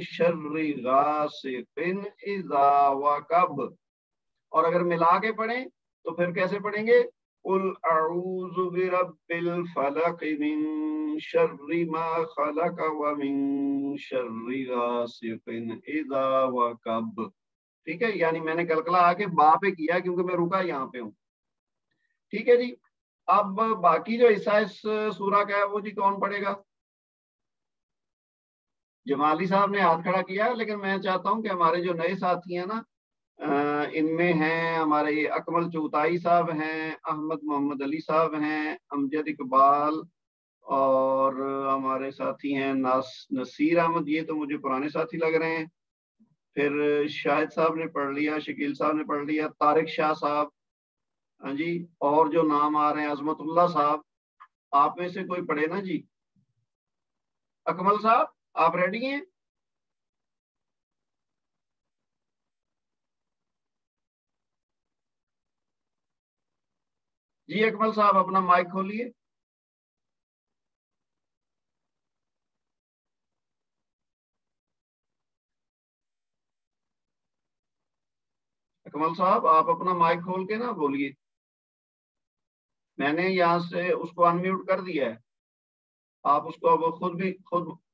شر غاسق اذا وقب. اور اگر ملا کے پڑھیں تو پھر کیسے پڑھیں گے؟ قل اعوذ برب الفلق من شر ما خلق ومن شر غاسق اذا وقب. ٹھیک ہے، یعنی میں نے کلکلا آ کے با پہ کیا کیونکہ میں رکا یہاں پہ ہوں. ٹھیک ہے جی. اب باقی جو حصہ اس سورہ کا ہے وہ جی کون پڑھے گا؟ جمالی صاحب نے ہاتھ کھڑا کیا، لیکن میں چاہتا ہوں کہ ہمارے جو نئے ساتھی ہیں نا، ان میں ہیں ہمارے اکمل چوتائی صاحب ہیں، احمد محمد علی صاحب ہیں، امجد اقبال، اور ہمارے ساتھی ہیں نصیر احمد. یہ تو مجھے پرانے ساتھی لگ رہے ہیں. پھر شاہد صاحب نے پڑھ لیا، شکیل صاحب نے پڑھ لیا، طارق شاہ صاحب، ہاں جی، اور جو نام آ رہے ہیں عظمت اللہ صاحب. آپ میں سے کوئی پڑھے نا جی. اکمل صاحب آپ ریڈی ہیں؟ جی اکمل صاحب اپنا مائک کھولیے. اکمل صاحب آپ اپنا مائک کھول کے نا بولیے. میں نے یہاں سے اس کو انمیوٹ کر دیا ہے، آپ اس کو اب خود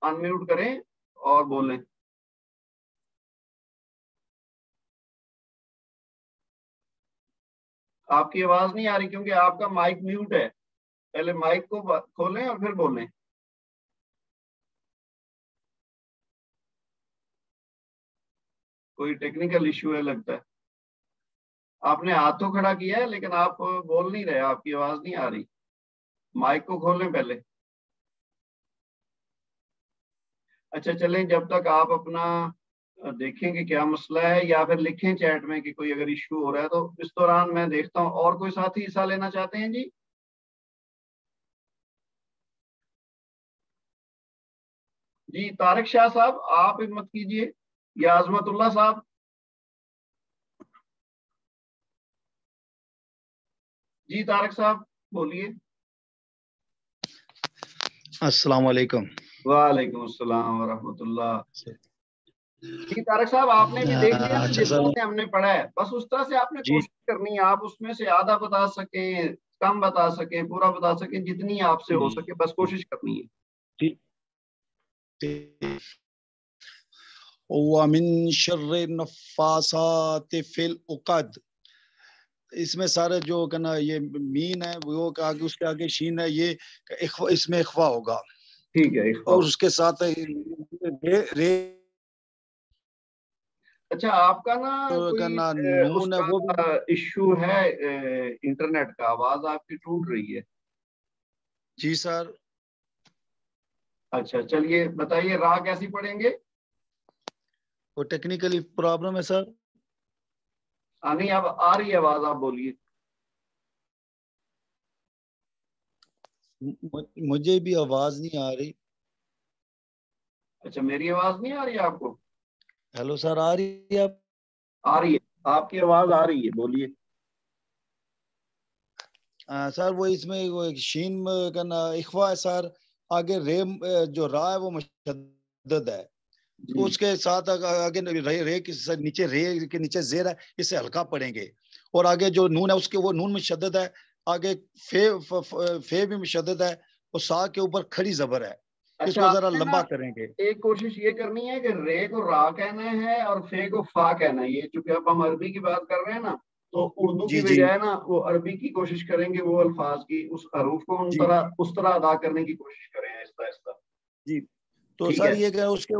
انمیوٹ کریں اور بولیں. آپ کی آواز نہیں آ رہی کیونکہ آپ کا مائک میوٹ ہے. پہلے مائک کو کھولیں اور پھر بولیں. کوئی ٹیکنیکل ایشو ہے لگتا ہے. آپ نے ہاتھ تو کھڑا کیا ہے لیکن آپ بول نہیں رہے، آپ کی آواز نہیں آ رہی. مائک کو کھولیں پہلے. اچھا چلیں، جب تک آپ اپنا دیکھیں کہ کیا مسئلہ ہے، یا پھر لکھیں چیٹ میں کہ کوئی اگر ایشو ہو رہا ہے تو اس دوران میں دیکھتا ہوں. اور کوئی ساتھی حصہ لینا چاہتے ہیں جی؟ جی طارق شاہ صاحب آپ ہمت کیجئے، یا عظمت اللہ صاحب. جی طارق صاحب بولیے. السلام علیکم. وعلیکم السلام ورحمۃ اللہ. جی طارق صاحب آپ نے بھی دیکھ لیا نا اچھا جس سر. طرح سے ہم نے پڑھا ہے، بس اس طرح سے آپ نے جی کوشش کرنی ہے. آپ اس میں سے آدھا بتا سکیں، کم بتا سکیں، پورا بتا سکیں، جتنی آپ سے ہو سکے بس کوشش کرنی ہے. وَمِن شَرِّ النَّفَّاثَاتِ فِي الْعُقَدِ، اس میں سارے جو کہنا یہ مین ہے وہ آگے اس کے آگے شین ہے، یہ اس میں اخفا ہوگا. ٹھیک ہے. اور اس کے ساتھ رے. اچھا آپ کا نا کوئی اس نون ہے وہ کا ایشو ہے انٹرنیٹ کا، آواز آپ کی ٹوٹ رہی ہے. جی سر. اچھا چلیے بتائیے راہ کیسی پڑھیں گے؟ وہ ٹیکنیکلی پرابلم ہے سر. نہیں اب آ رہی ہے آواز، آپ بولیے. مجھے بھی آواز نہیں آ رہی. اچھا میری آواز نہیں آ رہی ہے آپ کو؟ ہیلو سر آ رہی ہے؟ آ رہی ہے، آپ کی آواز آ رہی ہے، بولیے. سر وہ اس میں شین کرنا اخوا ہے سر. آگے رے جو را ہے وہ مشدد ہے، تو اس کے ساتھ آگے رے کے نیچے رے کے نیچے زیر ہے، اسے ہلکا پڑھیں گے. اور آگے جو نون ہے اس کے وہ نون مشدد ہے. آگے فے بھی مشدد ہے، اور سا کے اوپر کھڑی زبر ہے. اس کو ذرا لمبا کریں گے. ایک کوشش یہ کرنی ہے کہ رے کو را کہنا ہے اور فے کو فا کہنا ہے. یہ چونکہ اب ہم عربی کی بات کر رہے ہیں نا، تو اردو کی بجائے نا وہ عربی کی کوشش کریں گے، وہ الفاظ کی اس حروف کو اس طرح ادا کرنے کی کوشش کریں آہستہ آہستہ. جی تو سر یہ کہ اس کے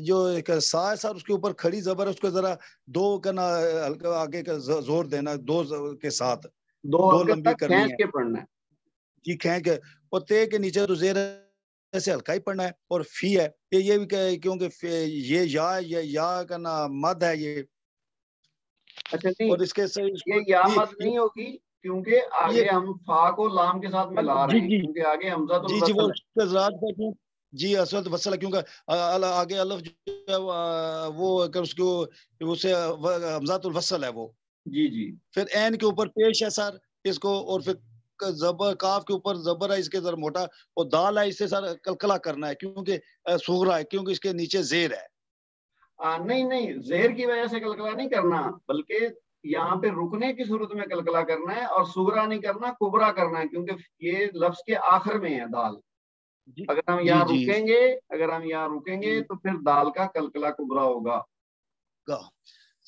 جو سا ہے سر اس کے اوپر کھڑی زبر ہے، اس کو ذرا دو کرنا ہلکا آگے کا زور دینا، دو کے ساتھ دو لمبی کرنی ہے. پڑھنا ہے جی کھینچ کے. اور تے کے نیچے تو زیر سے ہلکا ہی پڑھنا ہے. اور فی ہے یہ بھی کہ کیونکہ یہ یا کرنا مد ہے یہ. اچھا نہیں، اور اس کے یہ یا مد نہیں ہوگی کیونکہ آگے ہم فا کو لام کے ساتھ ملا رہے ہیں، کیونکہ آگے حمزۃ الوصل ہے. جی اصل وصل ہے، کیونکہ آگے الف جو ہے وہ اس کو اسے حمزۃ الوصل ہے وہ. جی جی. پھر عین کے اوپر پیش ہے سر اس کو، اور پھر زبر کاف کے اوپر زبر ہے اس کے ذرا موٹا، اور دال ہے اس سے سر کلکلا کرنا ہے کیونکہ صغرا ہے، کیونکہ اس کے نیچے زیر ہے. نہیں زہر کی وجہ سے کلکلا نہیں کرنا، بلکہ یہاں پہ رکنے کی صورت میں قلقلہ کرنا ہے اور صغرا نہیں کرنا، کبرا کرنا ہے، کیونکہ یہ لفظ کے آخر میں ہے دال. اگر ہم یہاں رکیں گے تو پھر دال کا قلقلہ کبرا ہوگا.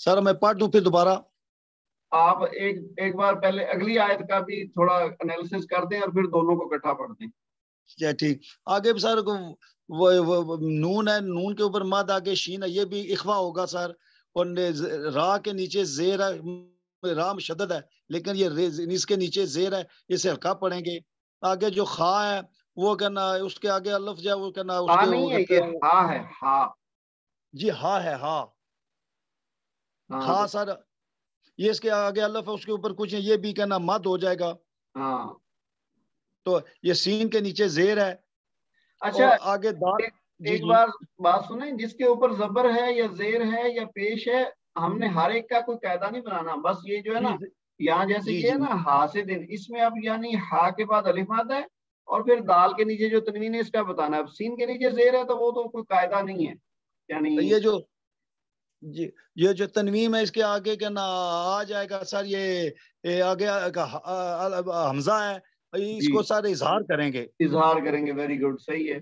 سر میں پڑھ دوں پھر دوبارہ؟ آپ ایک بار پہلے اگلی آیت کا بھی تھوڑا انالیسس کر دیں اور پھر دونوں کو اکٹھا پڑھ دیں. ٹھیک. آگے سر نون ہے، نون کے اوپر مد، آگے شین ہے، یہ بھی اخوا ہوگا سر. اور را کے نیچے زیر ہے، را مشدد ہے لیکن یہ اس کے نیچے زیر ہے، اسے ہلکا پڑھیں گے. آگے جو خا ہے وہ کہنا اس کے آگے الف جو ہے وہ کہنا اس کے نہیں ہے، یہ ہا ہے، ہا. جی ہا ہے، ہا ہا سر. یہ اس کے آگے الف ہے، اس کے اوپر کچھ ہے، یہ بھی کہنا مد ہو جائے گا. ہاں تو یہ سین کے نیچے زیر ہے. اچھا اور آگے دال. ایک بار بات سنیں، جس کے اوپر زبر ہے یا زیر ہے یا پیش ہے، ہم نے ہر ایک کا کوئی قاعدہ نہیں بنانا. بس یہ جو ہے نا یہاں جیسے یہ ہے نا ہا سے دن، اس میں اب یعنی ہا کے بعد الف مد ہے اور پھر دال کے نیچے جو تنوین ہے اس کا بتانا ہے. اب سین کے نیچے زیر ہے تو وہ تو کوئی قاعدہ نہیں ہے. یعنی یہ جو تنوین ہے اس کے آگے کہنا آ جائے گا سر، یہ آگے حمزہ ہے، اس کو سارے اظہار کریں گے. ویری گڈ، صحیح ہے.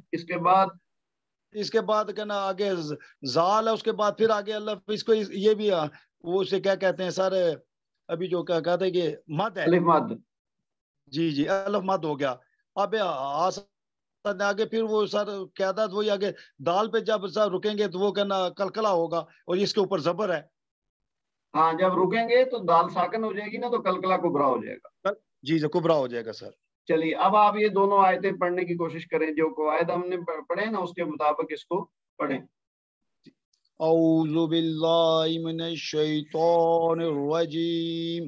اس کے بعد کہنا آگے زال ہے، اس کے بعد پھر آگے الف. اس کو یہ بھی وہ اسے کیا کہتے ہیں سر، ابھی جو کہتے ہیں کہ مد ہے، الف مد. جی الف مد ہو گیا. اب آگے پھر وہ سر قیادت وہی آگے دال پہ جب سر رکیں گے تو وہ کہنا کلکلا ہوگا اور اس کے اوپر زبر ہے. ہاں جب رکیں گے تو دال ساکن ہو جائے گی نا تو کلکلا کبرا ہو جائے گا. جی کبرا ہو جائے گا سر. چلیے اب آپ یہ دونوں آیتیں پڑھنے کی کوشش کریں، جو قواعد ہم نے پڑھے نا اس کے مطابق اس کو پڑھیں. اعوذ باللہ من الشیطان الرجیم،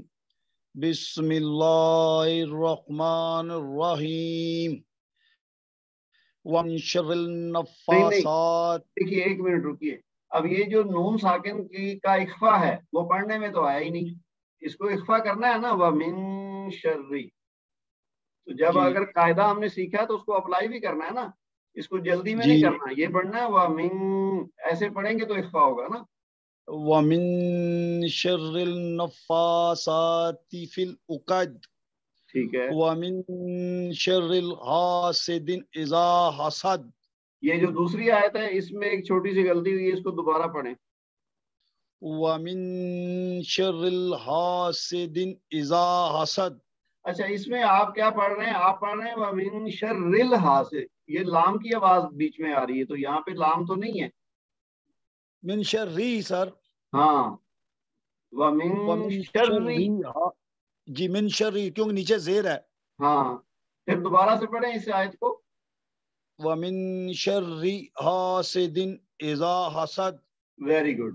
بسم اللہ الرحمن الرحیم، ومن شر النفاثات. دیکھیے ایک منٹ رکیے. اب یہ جو نون ساکن کا اخفا ہے وہ پڑھنے میں تو آیا ہی نہیں. اس کو اخفا کرنا ہے نا، ومن شر. تو جب اگر قاعدہ ہم نے سیکھا تو اس کو اپلائی بھی کرنا ہے نا، اس کو جلدی میں نہیں کرنا. یہ پڑھنا ہے ومن، ایسے پڑھیں گے تو اخفا ہوگا نا. ومن شر النفاثات فی العقد، ٹھیک ہے. ومن شر حاسد اذا حسد. یہ جو دوسری آیت ہے اس میں ایک چھوٹی سی غلطی ہوئی ہے، اس کو دوبارہ پڑھیں. ومن شر حاسد اذا حسد. اچھا اس میں آپ کیا پڑھ رہے ہیں؟ آپ پڑھ رہے ہیں ومن شر الحاسد. یہ لام کی آواز بیچ میں آ رہی ہے، تو یہاں پہ لام تو نہیں ہے. من شرری سر. ہاں ومن شرری. جی من شرری کیونکہ نیچے زیر ہے. ہاں پھر دوبارہ سے پڑھیں اس آیت کو. ومن شر حاسد اذا حسد. Very good.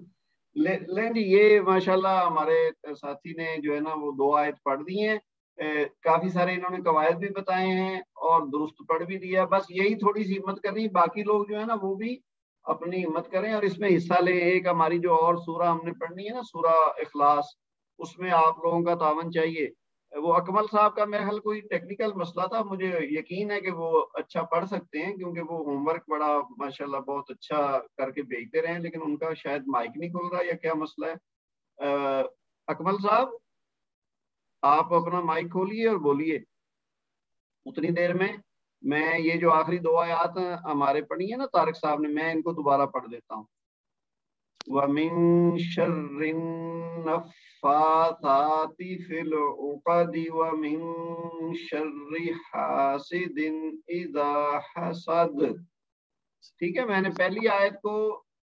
لیں جی، یہ ماشاءاللہ ہمارے ساتھی نے جو ہے نا وہ دو آیت پڑھ دی ہیں. کافی سارے انہوں نے قواعد بھی بتائے ہیں اور درست پڑھ بھی دیا. بس یہی تھوڑی سی ہمت کرنی، باقی لوگ جو ہے نا وہ بھی اپنی ہمت کریں اور اس میں حصہ لیں. ایک ہماری جو اور سورہ ہم نے پڑھنی ہے نا، سورہ اخلاص، اس میں آپ لوگوں کا تعاون چاہیے. وہ اکمل صاحب کا میرے حال کوئی ٹیکنیکل مسئلہ تھا، مجھے یقین ہے کہ وہ اچھا پڑھ سکتے ہیں کیونکہ وہ ہوم ورک بڑا ماشاءاللہ بہت اچھا کر کے بھیجتے رہے، لیکن ان کا شاید مائک نہیں کھل رہا یا کیا مسئلہ ہے. اکمل صاحب آپ اپنا مائک کھولیے اور بولیے. اتنی دیر میں یہ جو آخری دو آیات ہمارے پڑھی ہیں نا طارق صاحب نے، میں ان کو دوبارہ پڑھ دیتا ہوں. وَمِن شَرِّ النَّفَّاثَاتِ فِي الْعُقَدِ وَمِن شَرِّ حَاسِدٍ إِذَا حَسَدَ. ٹھیک ہے، میں نے پہلی آیت کو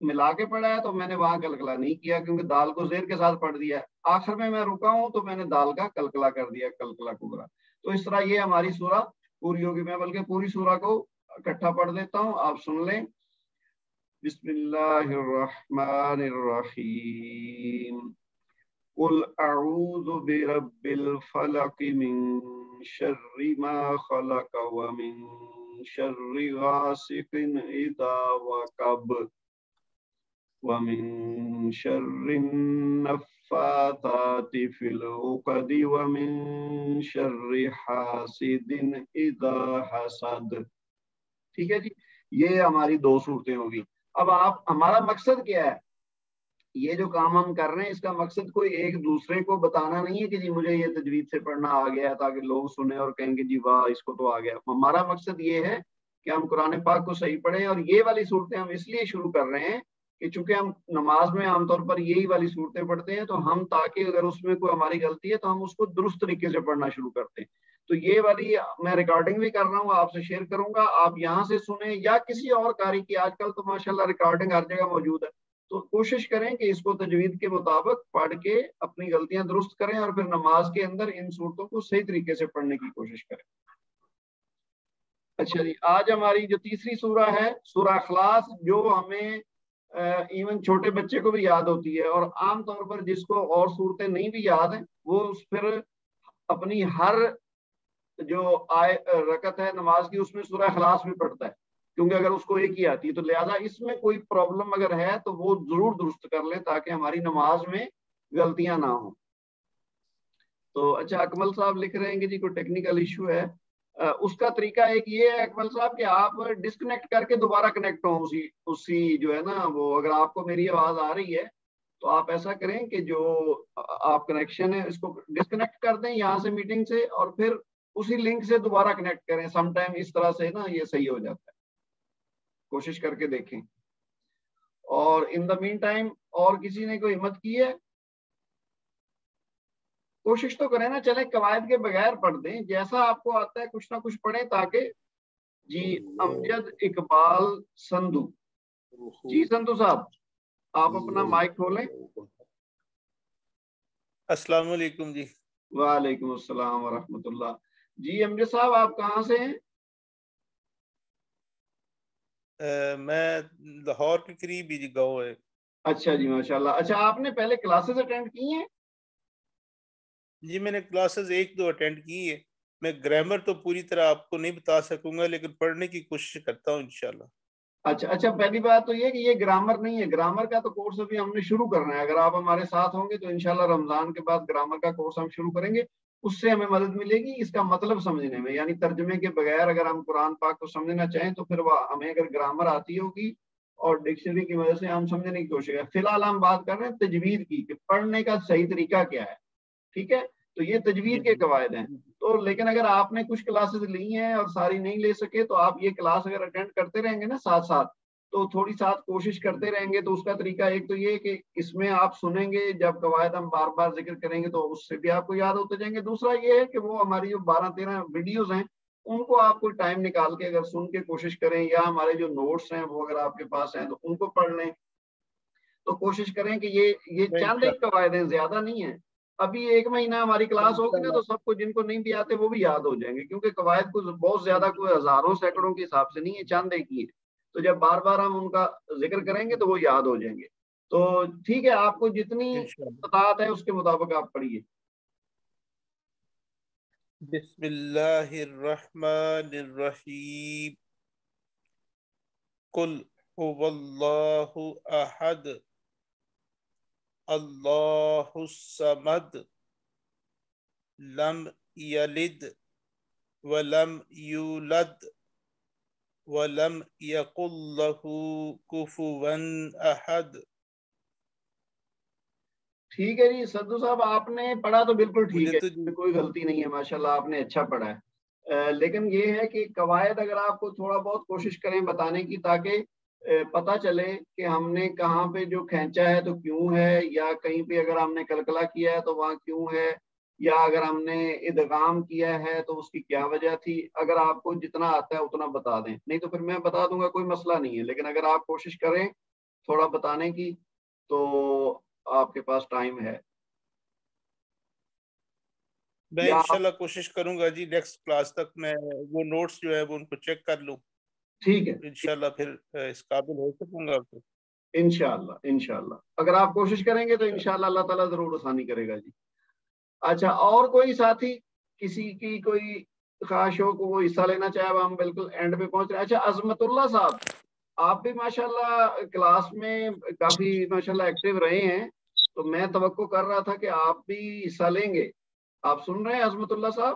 ملا کے پڑھا ہے تو میں نے وہاں کلکلا نہیں کیا کیونکہ دال کو زیر کے ساتھ پڑھ دیا. آخر میں رکا ہوں تو میں نے دال کا کلکلا کر دیا، کلکلا کبرا. تو اس طرح یہ ہماری سورہ پوری ہوگی. میں بلکہ پوری سورہ کو اکٹھا پڑھ دیتا ہوں، آپ سن لیں. بسم اللہ الرحمن الرحیم. قل اعوذ برب الفلق من شر ما خلق ومن شر غاسق اذا وقب ومن شر النفاثات في العقد ومن شر حاسد اذا حسد. ٹھیک ہے جی، یہ ہماری دو صورتیں ہوگی. اب ہمارا مقصد کیا ہے؟ یہ جو کام ہم کر رہے ہیں اس کا مقصد کوئی ایک دوسرے کو بتانا نہیں ہے کہ جی مجھے یہ تجوید سے پڑھنا آ گیا ہے تاکہ لوگ سنیں اور کہیں گے جی واہ اس کو تو آ گیا. ہمارا مقصد یہ ہے کہ ہم قرآن پاک کو صحیح پڑھیں. اور یہ والی صورتیں ہم اس لیے شروع کر رہے ہیں کہ چونکہ ہم نماز میں عام طور پر یہی والی صورتیں پڑھتے ہیں تو ہم تاکہ اگر اس میں کوئی ہماری غلطی ہے تو ہم اس کو درست طریقے سے پڑھنا شروع کرتے ہیں. تو یہ والی میں ریکارڈنگ بھی کر رہا ہوں, آپ سے شیئر کروں گا, آپ یہاں سے سنیں یا کسی اور قاری کی. آج کل تو ماشاءاللہ ریکارڈنگ ہر جگہ موجود ہے, تو کوشش کریں کہ اس کو تجوید کے مطابق پڑھ کے اپنی غلطیاں درست کریں اور پھر نماز کے اندر ان صورتوں کو صحیح طریقے سے پڑھنے کی کوشش کریں. اچھا جی, آج ہماری جو تیسری سورہ ہے سورہ اخلاص, جو ہمیں ایون چھوٹے بچے کو بھی یاد ہوتی ہے, اور عام طور پر جس کو اور صورتیں نہیں بھی یاد ہیں وہ پھر اپنی ہر جو رکعت ہے نماز کی اس میں سورہ اخلاص بھی پڑھتا ہے, کیونکہ اگر اس کو ایک ہی آتی ہے. تو لہذا اس میں کوئی پرابلم اگر ہے تو وہ ضرور درست کر لیں تاکہ ہماری نماز میں غلطیاں نہ ہوں. تو اچھا, اکمل صاحب لکھ رہے ہیں کہ جی کوئی ٹیکنیکل ایشو ہے. اس کا طریقہ ایک یہ ہے اکمل صاحب کہ آپ ڈسکنیکٹ کر کے دوبارہ کنیکٹ ہوں اسی جو ہے نا وہ, اگر آپ کو میری آواز آ رہی ہے تو آپ ایسا کریں کہ جو آپ کنیکشن ہے اس کو ڈسکنیکٹ کر دیں یہاں سے میٹنگ سے, اور پھر اسی لنک سے دوبارہ کنیکٹ کریں. سم ٹائم اس طرح سے نا یہ صحیح ہو جاتا ہے, کوشش کر کے دیکھیں. اور ان دا مین ٹائم اور کسی نے کوئی ہمت کی ہے, کوشش تو کریں نا, چلیں قواعد کے بغیر پڑھ دیں, جیسا آپ کو آتا ہے کچھ نہ کچھ پڑھیں تاکہ. جی امجد اقبال سندھو, جی سندھو صاحب آپ اپنا مائک کھولیں. السلام علیکم جی. وعلیکم السلام ورحمۃ اللہ. جی امجد صاحب آپ کہاں سے ہیں؟ میں لاہور کے قریب ہی جی گاؤں ہے. اچھا جی ماشاء اللہ. اچھا آپ نے پہلے کلاسز اٹینڈ کی ہیں؟ جی میں نے کلاسز 1-2 اٹینڈ کی ہے. میں گرامر تو پوری طرح آپ کو نہیں بتا سکوں گا لیکن پڑھنے کی کوشش کرتا ہوں انشاءاللہ. اچھا, پہلی بات تو یہ کہ یہ گرامر نہیں ہے, گرامر کا تو کورس ابھی ہم نے شروع کرنا ہے. اگر آپ ہمارے ساتھ ہوں گے تو انشاءاللہ رمضان کے بعد گرامر کا کورس ہم شروع کریں گے. اس سے ہمیں مدد ملے گی اس کا مطلب سمجھنے میں, یعنی ترجمے کے بغیر اگر ہم قرآن پاک کو سمجھنا چاہیں تو پھر ہمیں اگر گرامر آتی ہوگی اور ڈکشنری کی وجہ سے ہم سمجھنے کی کوشش کریں. فی الحال ہم بات کر رہے ہیں تجوید کی کہ پڑھنے کا صحیح طریقہ کیا ہے. ٹھیک ہے, تو یہ تجوید کے قواعد ہیں. تو لیکن اگر آپ نے کچھ کلاسز لی ہیں اور ساری نہیں لے سکے تو آپ یہ کلاس اگر اٹینڈ کرتے رہیں گے نا ساتھ ساتھ, تو تھوڑی ساتھ کوشش کرتے رہیں گے. تو اس کا طریقہ ایک تو یہ کہ اس میں آپ سنیں گے, جب قواعد ہم بار بار ذکر کریں گے تو اس سے بھی آپ کو یاد ہوتے جائیں گے. دوسرا یہ ہے کہ وہ ہماری جو 12-13 ویڈیوز ہیں ان کو آپ کوئی ٹائم نکال کے اگر سن کے کوشش کریں, یا ہمارے جو نوٹس ہیں وہ اگر آپ کے پاس ہیں تو ان کو پڑھ لیں. تو کوشش کریں کہ یہ چند ایک قواعد ہیں, زیادہ نہیں ہیں. ابھی 1 مہینہ ہماری کلاس ہوگی نا تو سب کو جن کو نہیں بھی آتے وہ بھی یاد ہو جائیں گے, کیونکہ قواعد کو بہت زیادہ کوئی ہزاروں سینکڑوں کے حساب سے نہیں ہے, چند ایک ہی ہے. تو جب بار بار ہم ان کا ذکر کریں گے تو وہ یاد ہو جائیں گے. تو ٹھیک ہے, آپ کو جتنی استطاعت ہے اس کے مطابق آپ پڑھیے. بسم اللہ الرحمن الرحیم. قل هو اللہ احد اللہ الصمد لم یلد ولم یولد ولم یقل له کفوا احد. ٹھیک ہے جی سدھو صاحب, آپ نے پڑھا تو بالکل ٹھیک مجھے ہے, تو کوئی غلطی نہیں ہے, ماشاءاللہ آپ نے اچھا پڑھا ہے. لیکن یہ ہے کہ قواعد اگر آپ کو تھوڑا بہت کوشش کریں بتانے کی تاکہ پتہ چلے کہ ہم نے کہاں پہ جو کھینچا ہے تو کیوں ہے, یا کہیں پہ اگر ہم نے کلکلا کیا ہے تو وہاں کیوں ہے, یا اگر ہم نے ادغام کیا ہے تو اس کی کیا وجہ تھی. اگر آپ کو جتنا آتا ہے اتنا بتا دیں, نہیں تو پھر میں بتا دوں گا, کوئی مسئلہ نہیں ہے. لیکن اگر آپ کوشش کریں تھوڑا بتانے کی تو آپ کے پاس ٹائم ہے. میں انشاءاللہ کوشش کروں گا جی نیکسٹ کلاس تک میں وہ نوٹس جو ہے وہ ان کو چیک کر لوں. ٹھیک ہے, انشاءاللہ پھر اس قابل ہو سکوں گا. انشاءاللہ اگر آپ کوشش کریں گے تو انشاءاللہ اللہ تعالیٰ ضرور آسانی کرے گا جی. اچھا, اور کوئی ساتھی کسی کی کوئی خواہش ہو کو وہ حصہ لینا چاہے, اب ہم بالکل اینڈ پہ پہنچ رہے ہیں. اچھا عظمت اللہ صاحب, آپ بھی ماشاءاللہ کلاس میں کافی ماشاءاللہ ایکٹیو رہے ہیں, تو میں توقع کر رہا تھا کہ آپ بھی حصہ لیں گے. آپ سن رہے ہیں عظمت اللہ صاحب؟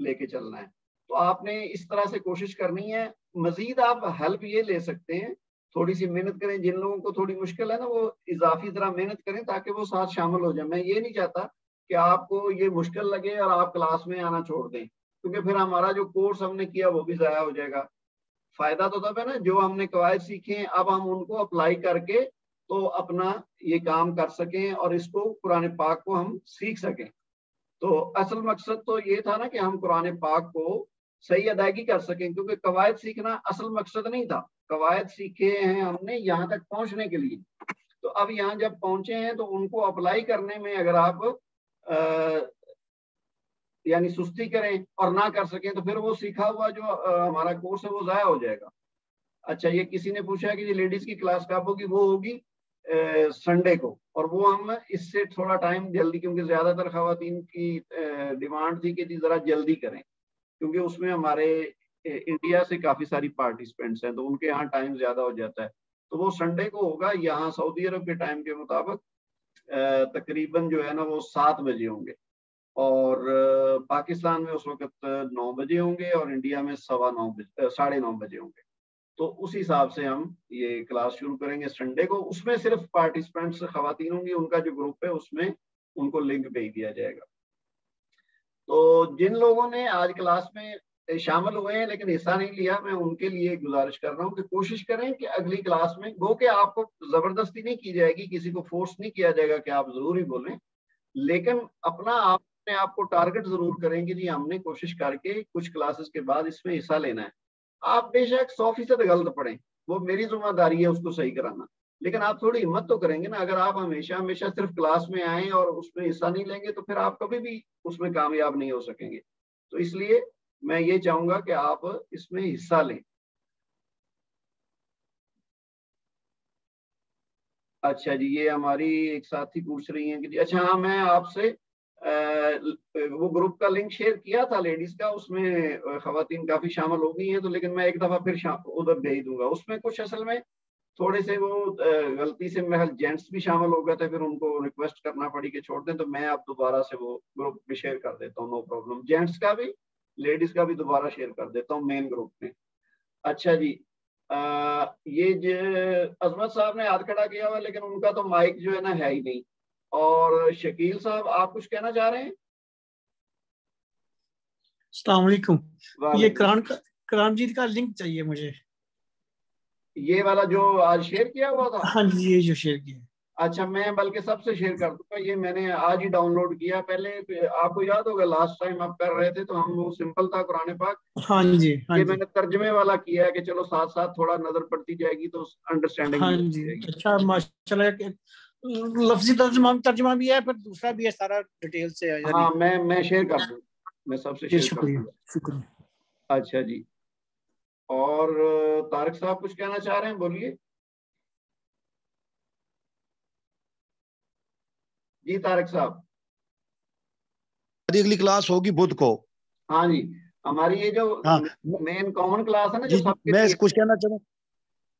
لے کے چلنا ہے. تو آپ نے اس طرح سے کوشش کرنی ہے. مزید آپ ہیلپ یہ لے سکتے ہیں, تھوڑی سی محنت کریں. جن لوگوں کو تھوڑی مشکل ہے نا وہ اضافی طرح محنت کریں تاکہ وہ ساتھ شامل ہو جائیں. میں یہ نہیں چاہتا کہ آپ کو یہ مشکل لگے اور آپ کلاس میں آنا چھوڑ دیں, کیونکہ پھر ہمارا جو کورس ہم نے کیا وہ بھی ضائع ہو جائے گا. فائدہ تو تب ہے نا جو ہم نے قواعد سیکھے ہیں اب ہم ان کو اپلائی کر کے تو اپنا یہ کام کر سکیں اور اس کو قرآن پاک کو ہم سیکھ سکیں. تو اصل مقصد تو یہ تھا نا کہ ہم قرآن پاک کو صحیح ادائیگی کر سکیں, کیونکہ قواعد سیکھنا اصل مقصد نہیں تھا. قواعد سیکھے ہیں ہم نے یہاں تک پہنچنے کے لیے. تو اب یہاں جب پہنچے ہیں تو ان کو اپلائی کرنے میں اگر آپ یعنی سستی کریں اور نہ کر سکیں تو پھر وہ سیکھا ہوا جو ہمارا کورس ہے وہ ضائع ہو جائے گا. اچھا, یہ کسی نے پوچھا کہ یہ لیڈیز کی کلاس کب ہوگی. وہ ہوگی سنڈے کو, اور وہ ہم اس سے تھوڑا ٹائم جلدی, کیونکہ زیادہ تر خواتین کی ڈیمانڈ تھی کہ جی ذرا جلدی کریں, کیونکہ اس میں ہمارے انڈیا سے کافی ساری پارٹیسپینٹس ہیں تو ان کے یہاں ٹائم زیادہ ہو جاتا ہے. تو وہ سنڈے کو ہوگا. یہاں سعودی عرب کے ٹائم کے مطابق تقریباً جو ہے نا وہ 7 بجے ہوں گے, اور پاکستان میں اس وقت 9 بجے ہوں گے, اور انڈیا میں 9:30 بجے ہوں گے. تو اس حساب سے ہم یہ کلاس شروع کریں گے سنڈے کو. اس میں صرف پارٹیسپینٹس خواتین ہوں گی, ان کا جو گروپ ہے اس میں ان کو لنک بھیج دیا جائے گا. تو جن لوگوں نے آج کلاس میں شامل ہوئے ہیں لیکن حصہ نہیں لیا, میں ان کے لیے گزارش کر رہا ہوں کہ کوشش کریں کہ اگلی کلاس میں, گو کہ آپ کو زبردستی نہیں کی جائے گی, کسی کو فورس نہیں کیا جائے گا کہ آپ ضرور ہی بولیں, لیکن اپنے آپ کو ٹارگٹ ضرور کریں کہ جی ہم نے کوشش کر کے کچھ کلاسز کے بعد اس میں حصہ لینا ہے. آپ بے شک 100% غلط پڑھیں, وہ میری ذمہ داری ہے اس کو صحیح کرانا, لیکن آپ تھوڑی ہمت تو کریں گے نا. اگر آپ ہمیشہ صرف کلاس میں آئیں اور اس میں حصہ نہیں لیں گے تو پھر آپ کبھی بھی اس میں کامیاب نہیں ہو سکیں گے. تو اس لیے میں یہ چاہوں گا کہ آپ اس میں حصہ لیں. اچھا جی, یہ ہماری ایک ساتھی پوچھ رہی ہیں کہ جی اچھا ہاں, میں آپ سے وہ گروپ کا لنک شیئر کیا تھا لیڈیز کا, اس میں خواتین کافی شامل ہو گئی ہیں, تو لیکن میں ایک دفعہ پھر ادھر بھیج دوں گا. اس میں کچھ اصل میں تھوڑے سے وہ غلطی سے میرا جینٹس بھی شامل ہو گئے تھے, پھر ان کو ریکویسٹ کرنا پڑی کہ چھوڑ دیں, تو میں اب دوبارہ سے وہ گروپ میں شیئر کر دیتا ہوں, نو پرابلم. جینٹس کا بھی لیڈیز کا بھی دوبارہ شیئر کر دیتا ہوں مین گروپ میں. اچھا جی, یہ جو عظمت صاحب نے ہاتھ کھڑا کیا ہوا لیکن ان کا تو مائک جو ہے نا ہے ہی نہیں. اور شکیل صاحب آپ کچھ کہنا چاہ رہے ہیں؟ السلام علیکم. یہ قرآن مجید کا لنک چاہیے مجھے, یہ والا جو آج شیئر کیا ہوا تھا. ہاں جی, یہ جو شیئر کیا. اچھا, میں بلکہ سب سے شیئر کر دوں گا. یہ میں نے آج ہی ڈاؤن لوڈ کیا. پہلے آپ کو یاد ہوگا لاسٹ ٹائم آپ کر رہے تھے تو ہم وہ سمپل تھا قرآن پاک. ہاں جی, یہ میں نے ترجمے والا کیا ہے کہ چلو ساتھ ساتھ تھوڑا نظر پڑتی جائے گی تو انڈرسٹینڈنگ. ہاں جی, اچھا ماشاءاللہ. لفظی ترجمہ بھی ہے, پھر دوسرا بھی ہے, سارا ڈیٹیل سے ہے. ہاں, میں شیئر کر دوں, میں سب سے شیئر کر دوں. شکریہ. اچھا جی, اور طارق صاحب کچھ کہنا چاہ رہے ہیں, بولیے. جی طارق صاحب. اگلی کلاس ہوگی بدھ کو. ہاں جی, ہماری یہ جو مین کامن کلاس ہے نا, جو جی, سب کے میں لیے. کچھ کہنا چاہتا ہوں.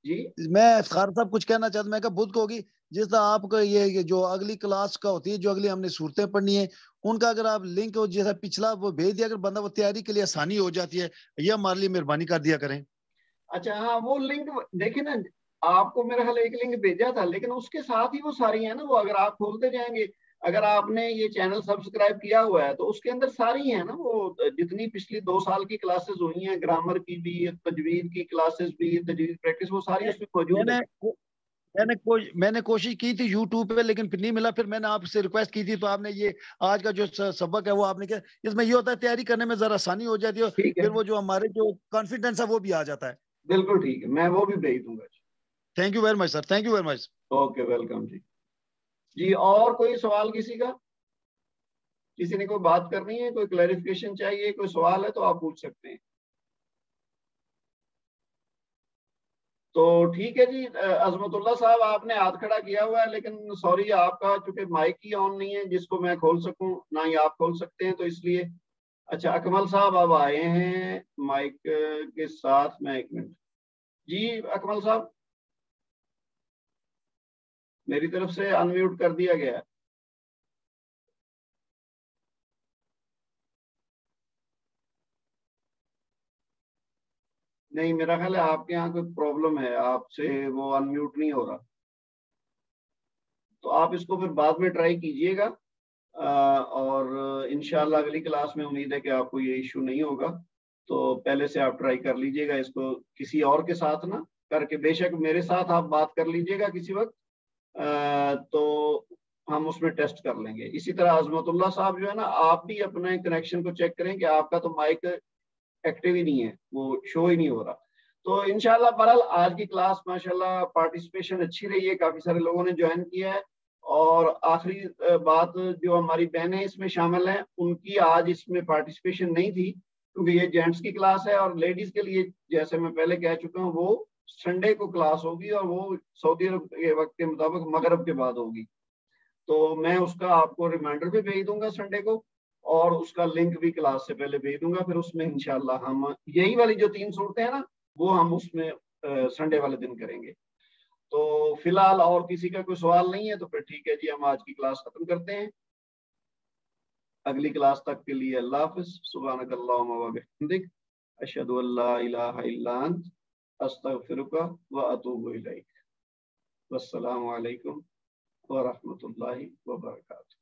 جی, میں افتخار صاحب کچھ کہنا چاہتا ہوں. میں کہا بدھ کو ہوگی, جس طرح آپ کا یہ جو اگلی کلاس کا ہوتی ہے, جو اگلی ہم نے صورتیں پڑھنی ہے, ان کا اگر آپ لنک جیسا پچھلا وہ بھیج دیا, اگر بندہ وہ تیاری کے لیے آسانی ہو جاتی ہے, یہ ہمارے لیے مہربانی کر دیا کریں. اچھا ہاں, وہ لنک دیکھیں نا, آپ کو میرا خیال ایک لنک بھیجا تھا, لیکن اس کے ساتھ ہی وہ ساری ہیں نا, وہ اگر آپ کھولتے جائیں گے, اگر آپ نے یہ چینل سبسکرائب کیا ہوا ہے تو اس کے اندر ساری ہیں نا, وہ جتنی پچھلی 2 سال کی کلاسز ہوئی ہیں, گرامر کی بھی, تجوید کی کلاسز بھی, تجوید پریکٹس, وہ ساری اس میں موجود ہے. میں نے کوشش کی تھی یوٹیوب پہ, لیکن پھر نہیں ملا. پھر میں نے آپ سے ریکویسٹ کی تھی, تو آپ نے یہ آج کا جو سبق ہے وہ آپ نے کیا, اس میں یہ ہوتا ہے تیاری کرنے میں ذرا آسانی ہو جاتی ہے, پھر وہ جو ہمارے جو کانفیڈنس ہے وہ بھی آ جاتا ہے. بالکل ٹھیک ہے, میں وہ بھی بھیج دوں گا. Thank you very much sir, thank you very much. Okay, welcome ji. جی, اور کوئی سوال کسی کا, کسی نے کوئی بات کرنی ہے, کوئی کلیریفیکیشن چاہیے, کوئی سوال ہے تو آپ پوچھ سکتے ہیں. تو ٹھیک ہے جی. عظمت اللہ صاحب آپ نے ہاتھ کھڑا کیا ہوا ہے, لیکن سوری آپ کا چونکہ مائک ہی آن نہیں ہے جس کو میں کھول سکوں, نہ ہی آپ کھول سکتے ہیں, تو اس لیے. اچھا, اکمل صاحب اب آئے ہیں مائک کے ساتھ. میں 1 منٹ. جی اکمل صاحب, میری طرف سے انمیوٹ کر دیا گیا ہے. نہیں میرا خیال ہے آپ کے یہاں کوئی پرابلم ہے, آپ سے وہ انمیوٹ نہیں ہو رہا, تو آپ اس کو پھر بعد میں ٹرائی کیجئے گا, اور انشاءاللہ اگلی کلاس میں امید ہے کہ آپ کو یہ ایشو نہیں ہوگا. تو پہلے سے آپ ٹرائی کر لیجئے گا اس کو کسی اور کے ساتھ نہ کر کے, بے شک میرے ساتھ آپ بات کر لیجئے گا کسی وقت, تو ہم اس میں ٹیسٹ کر لیں گے. اسی طرح عظمت اللہ صاحب جو ہے نا, آپ بھی اپنے کنیکشن کو چیک کریں کہ آپ کا تو مائک ایکٹیو ہی نہیں ہے, وہ شو ہی نہیں ہو رہا. تو انشاءاللہ بہرحال آج کی کلاس ماشاءاللہ پارٹیسپیشن اچھی رہی ہے, کافی سارے لوگوں نے جوائن کیا ہے. اور آخری بات, جو ہماری بہنیں اس میں شامل ہیں ان کی آج اس میں پارٹیسپیشن نہیں تھی, کیونکہ یہ جینٹس کی کلاس ہے, اور لیڈیز کے لیے جیسے میں پہلے کہہ چکا ہوں وہ سنڈے کو کلاس ہوگی, اور وہ سعودی عرب کے وقت کے مطابق مغرب کے بعد ہوگی. تو میں اس کا آپ کو ریمائنڈر بھی بھیج دوں گا سنڈے کو, اور اس کا لنک بھی کلاس سے پہلے بھیج دوں گا. پھر اس میں انشاءاللہ ہم یہی والی جو 3 صورتیں ہیں نا, وہ ہم اس میں سنڈے والے دن کریں گے. تو فی الحال اور کسی کا کوئی سوال نہیں ہے تو پھر ٹھیک ہے جی, ہم آج کی کلاس ختم کرتے ہیں. اگلی کلاس تک کے لیے اللہ حافظ. سبحانک اللہم و بحمدک, اشہد ان لا الہ الا انت, استغفرک و اتوب الیک. والسلام علیکم ورحمۃ اللہ وبرکاتہ.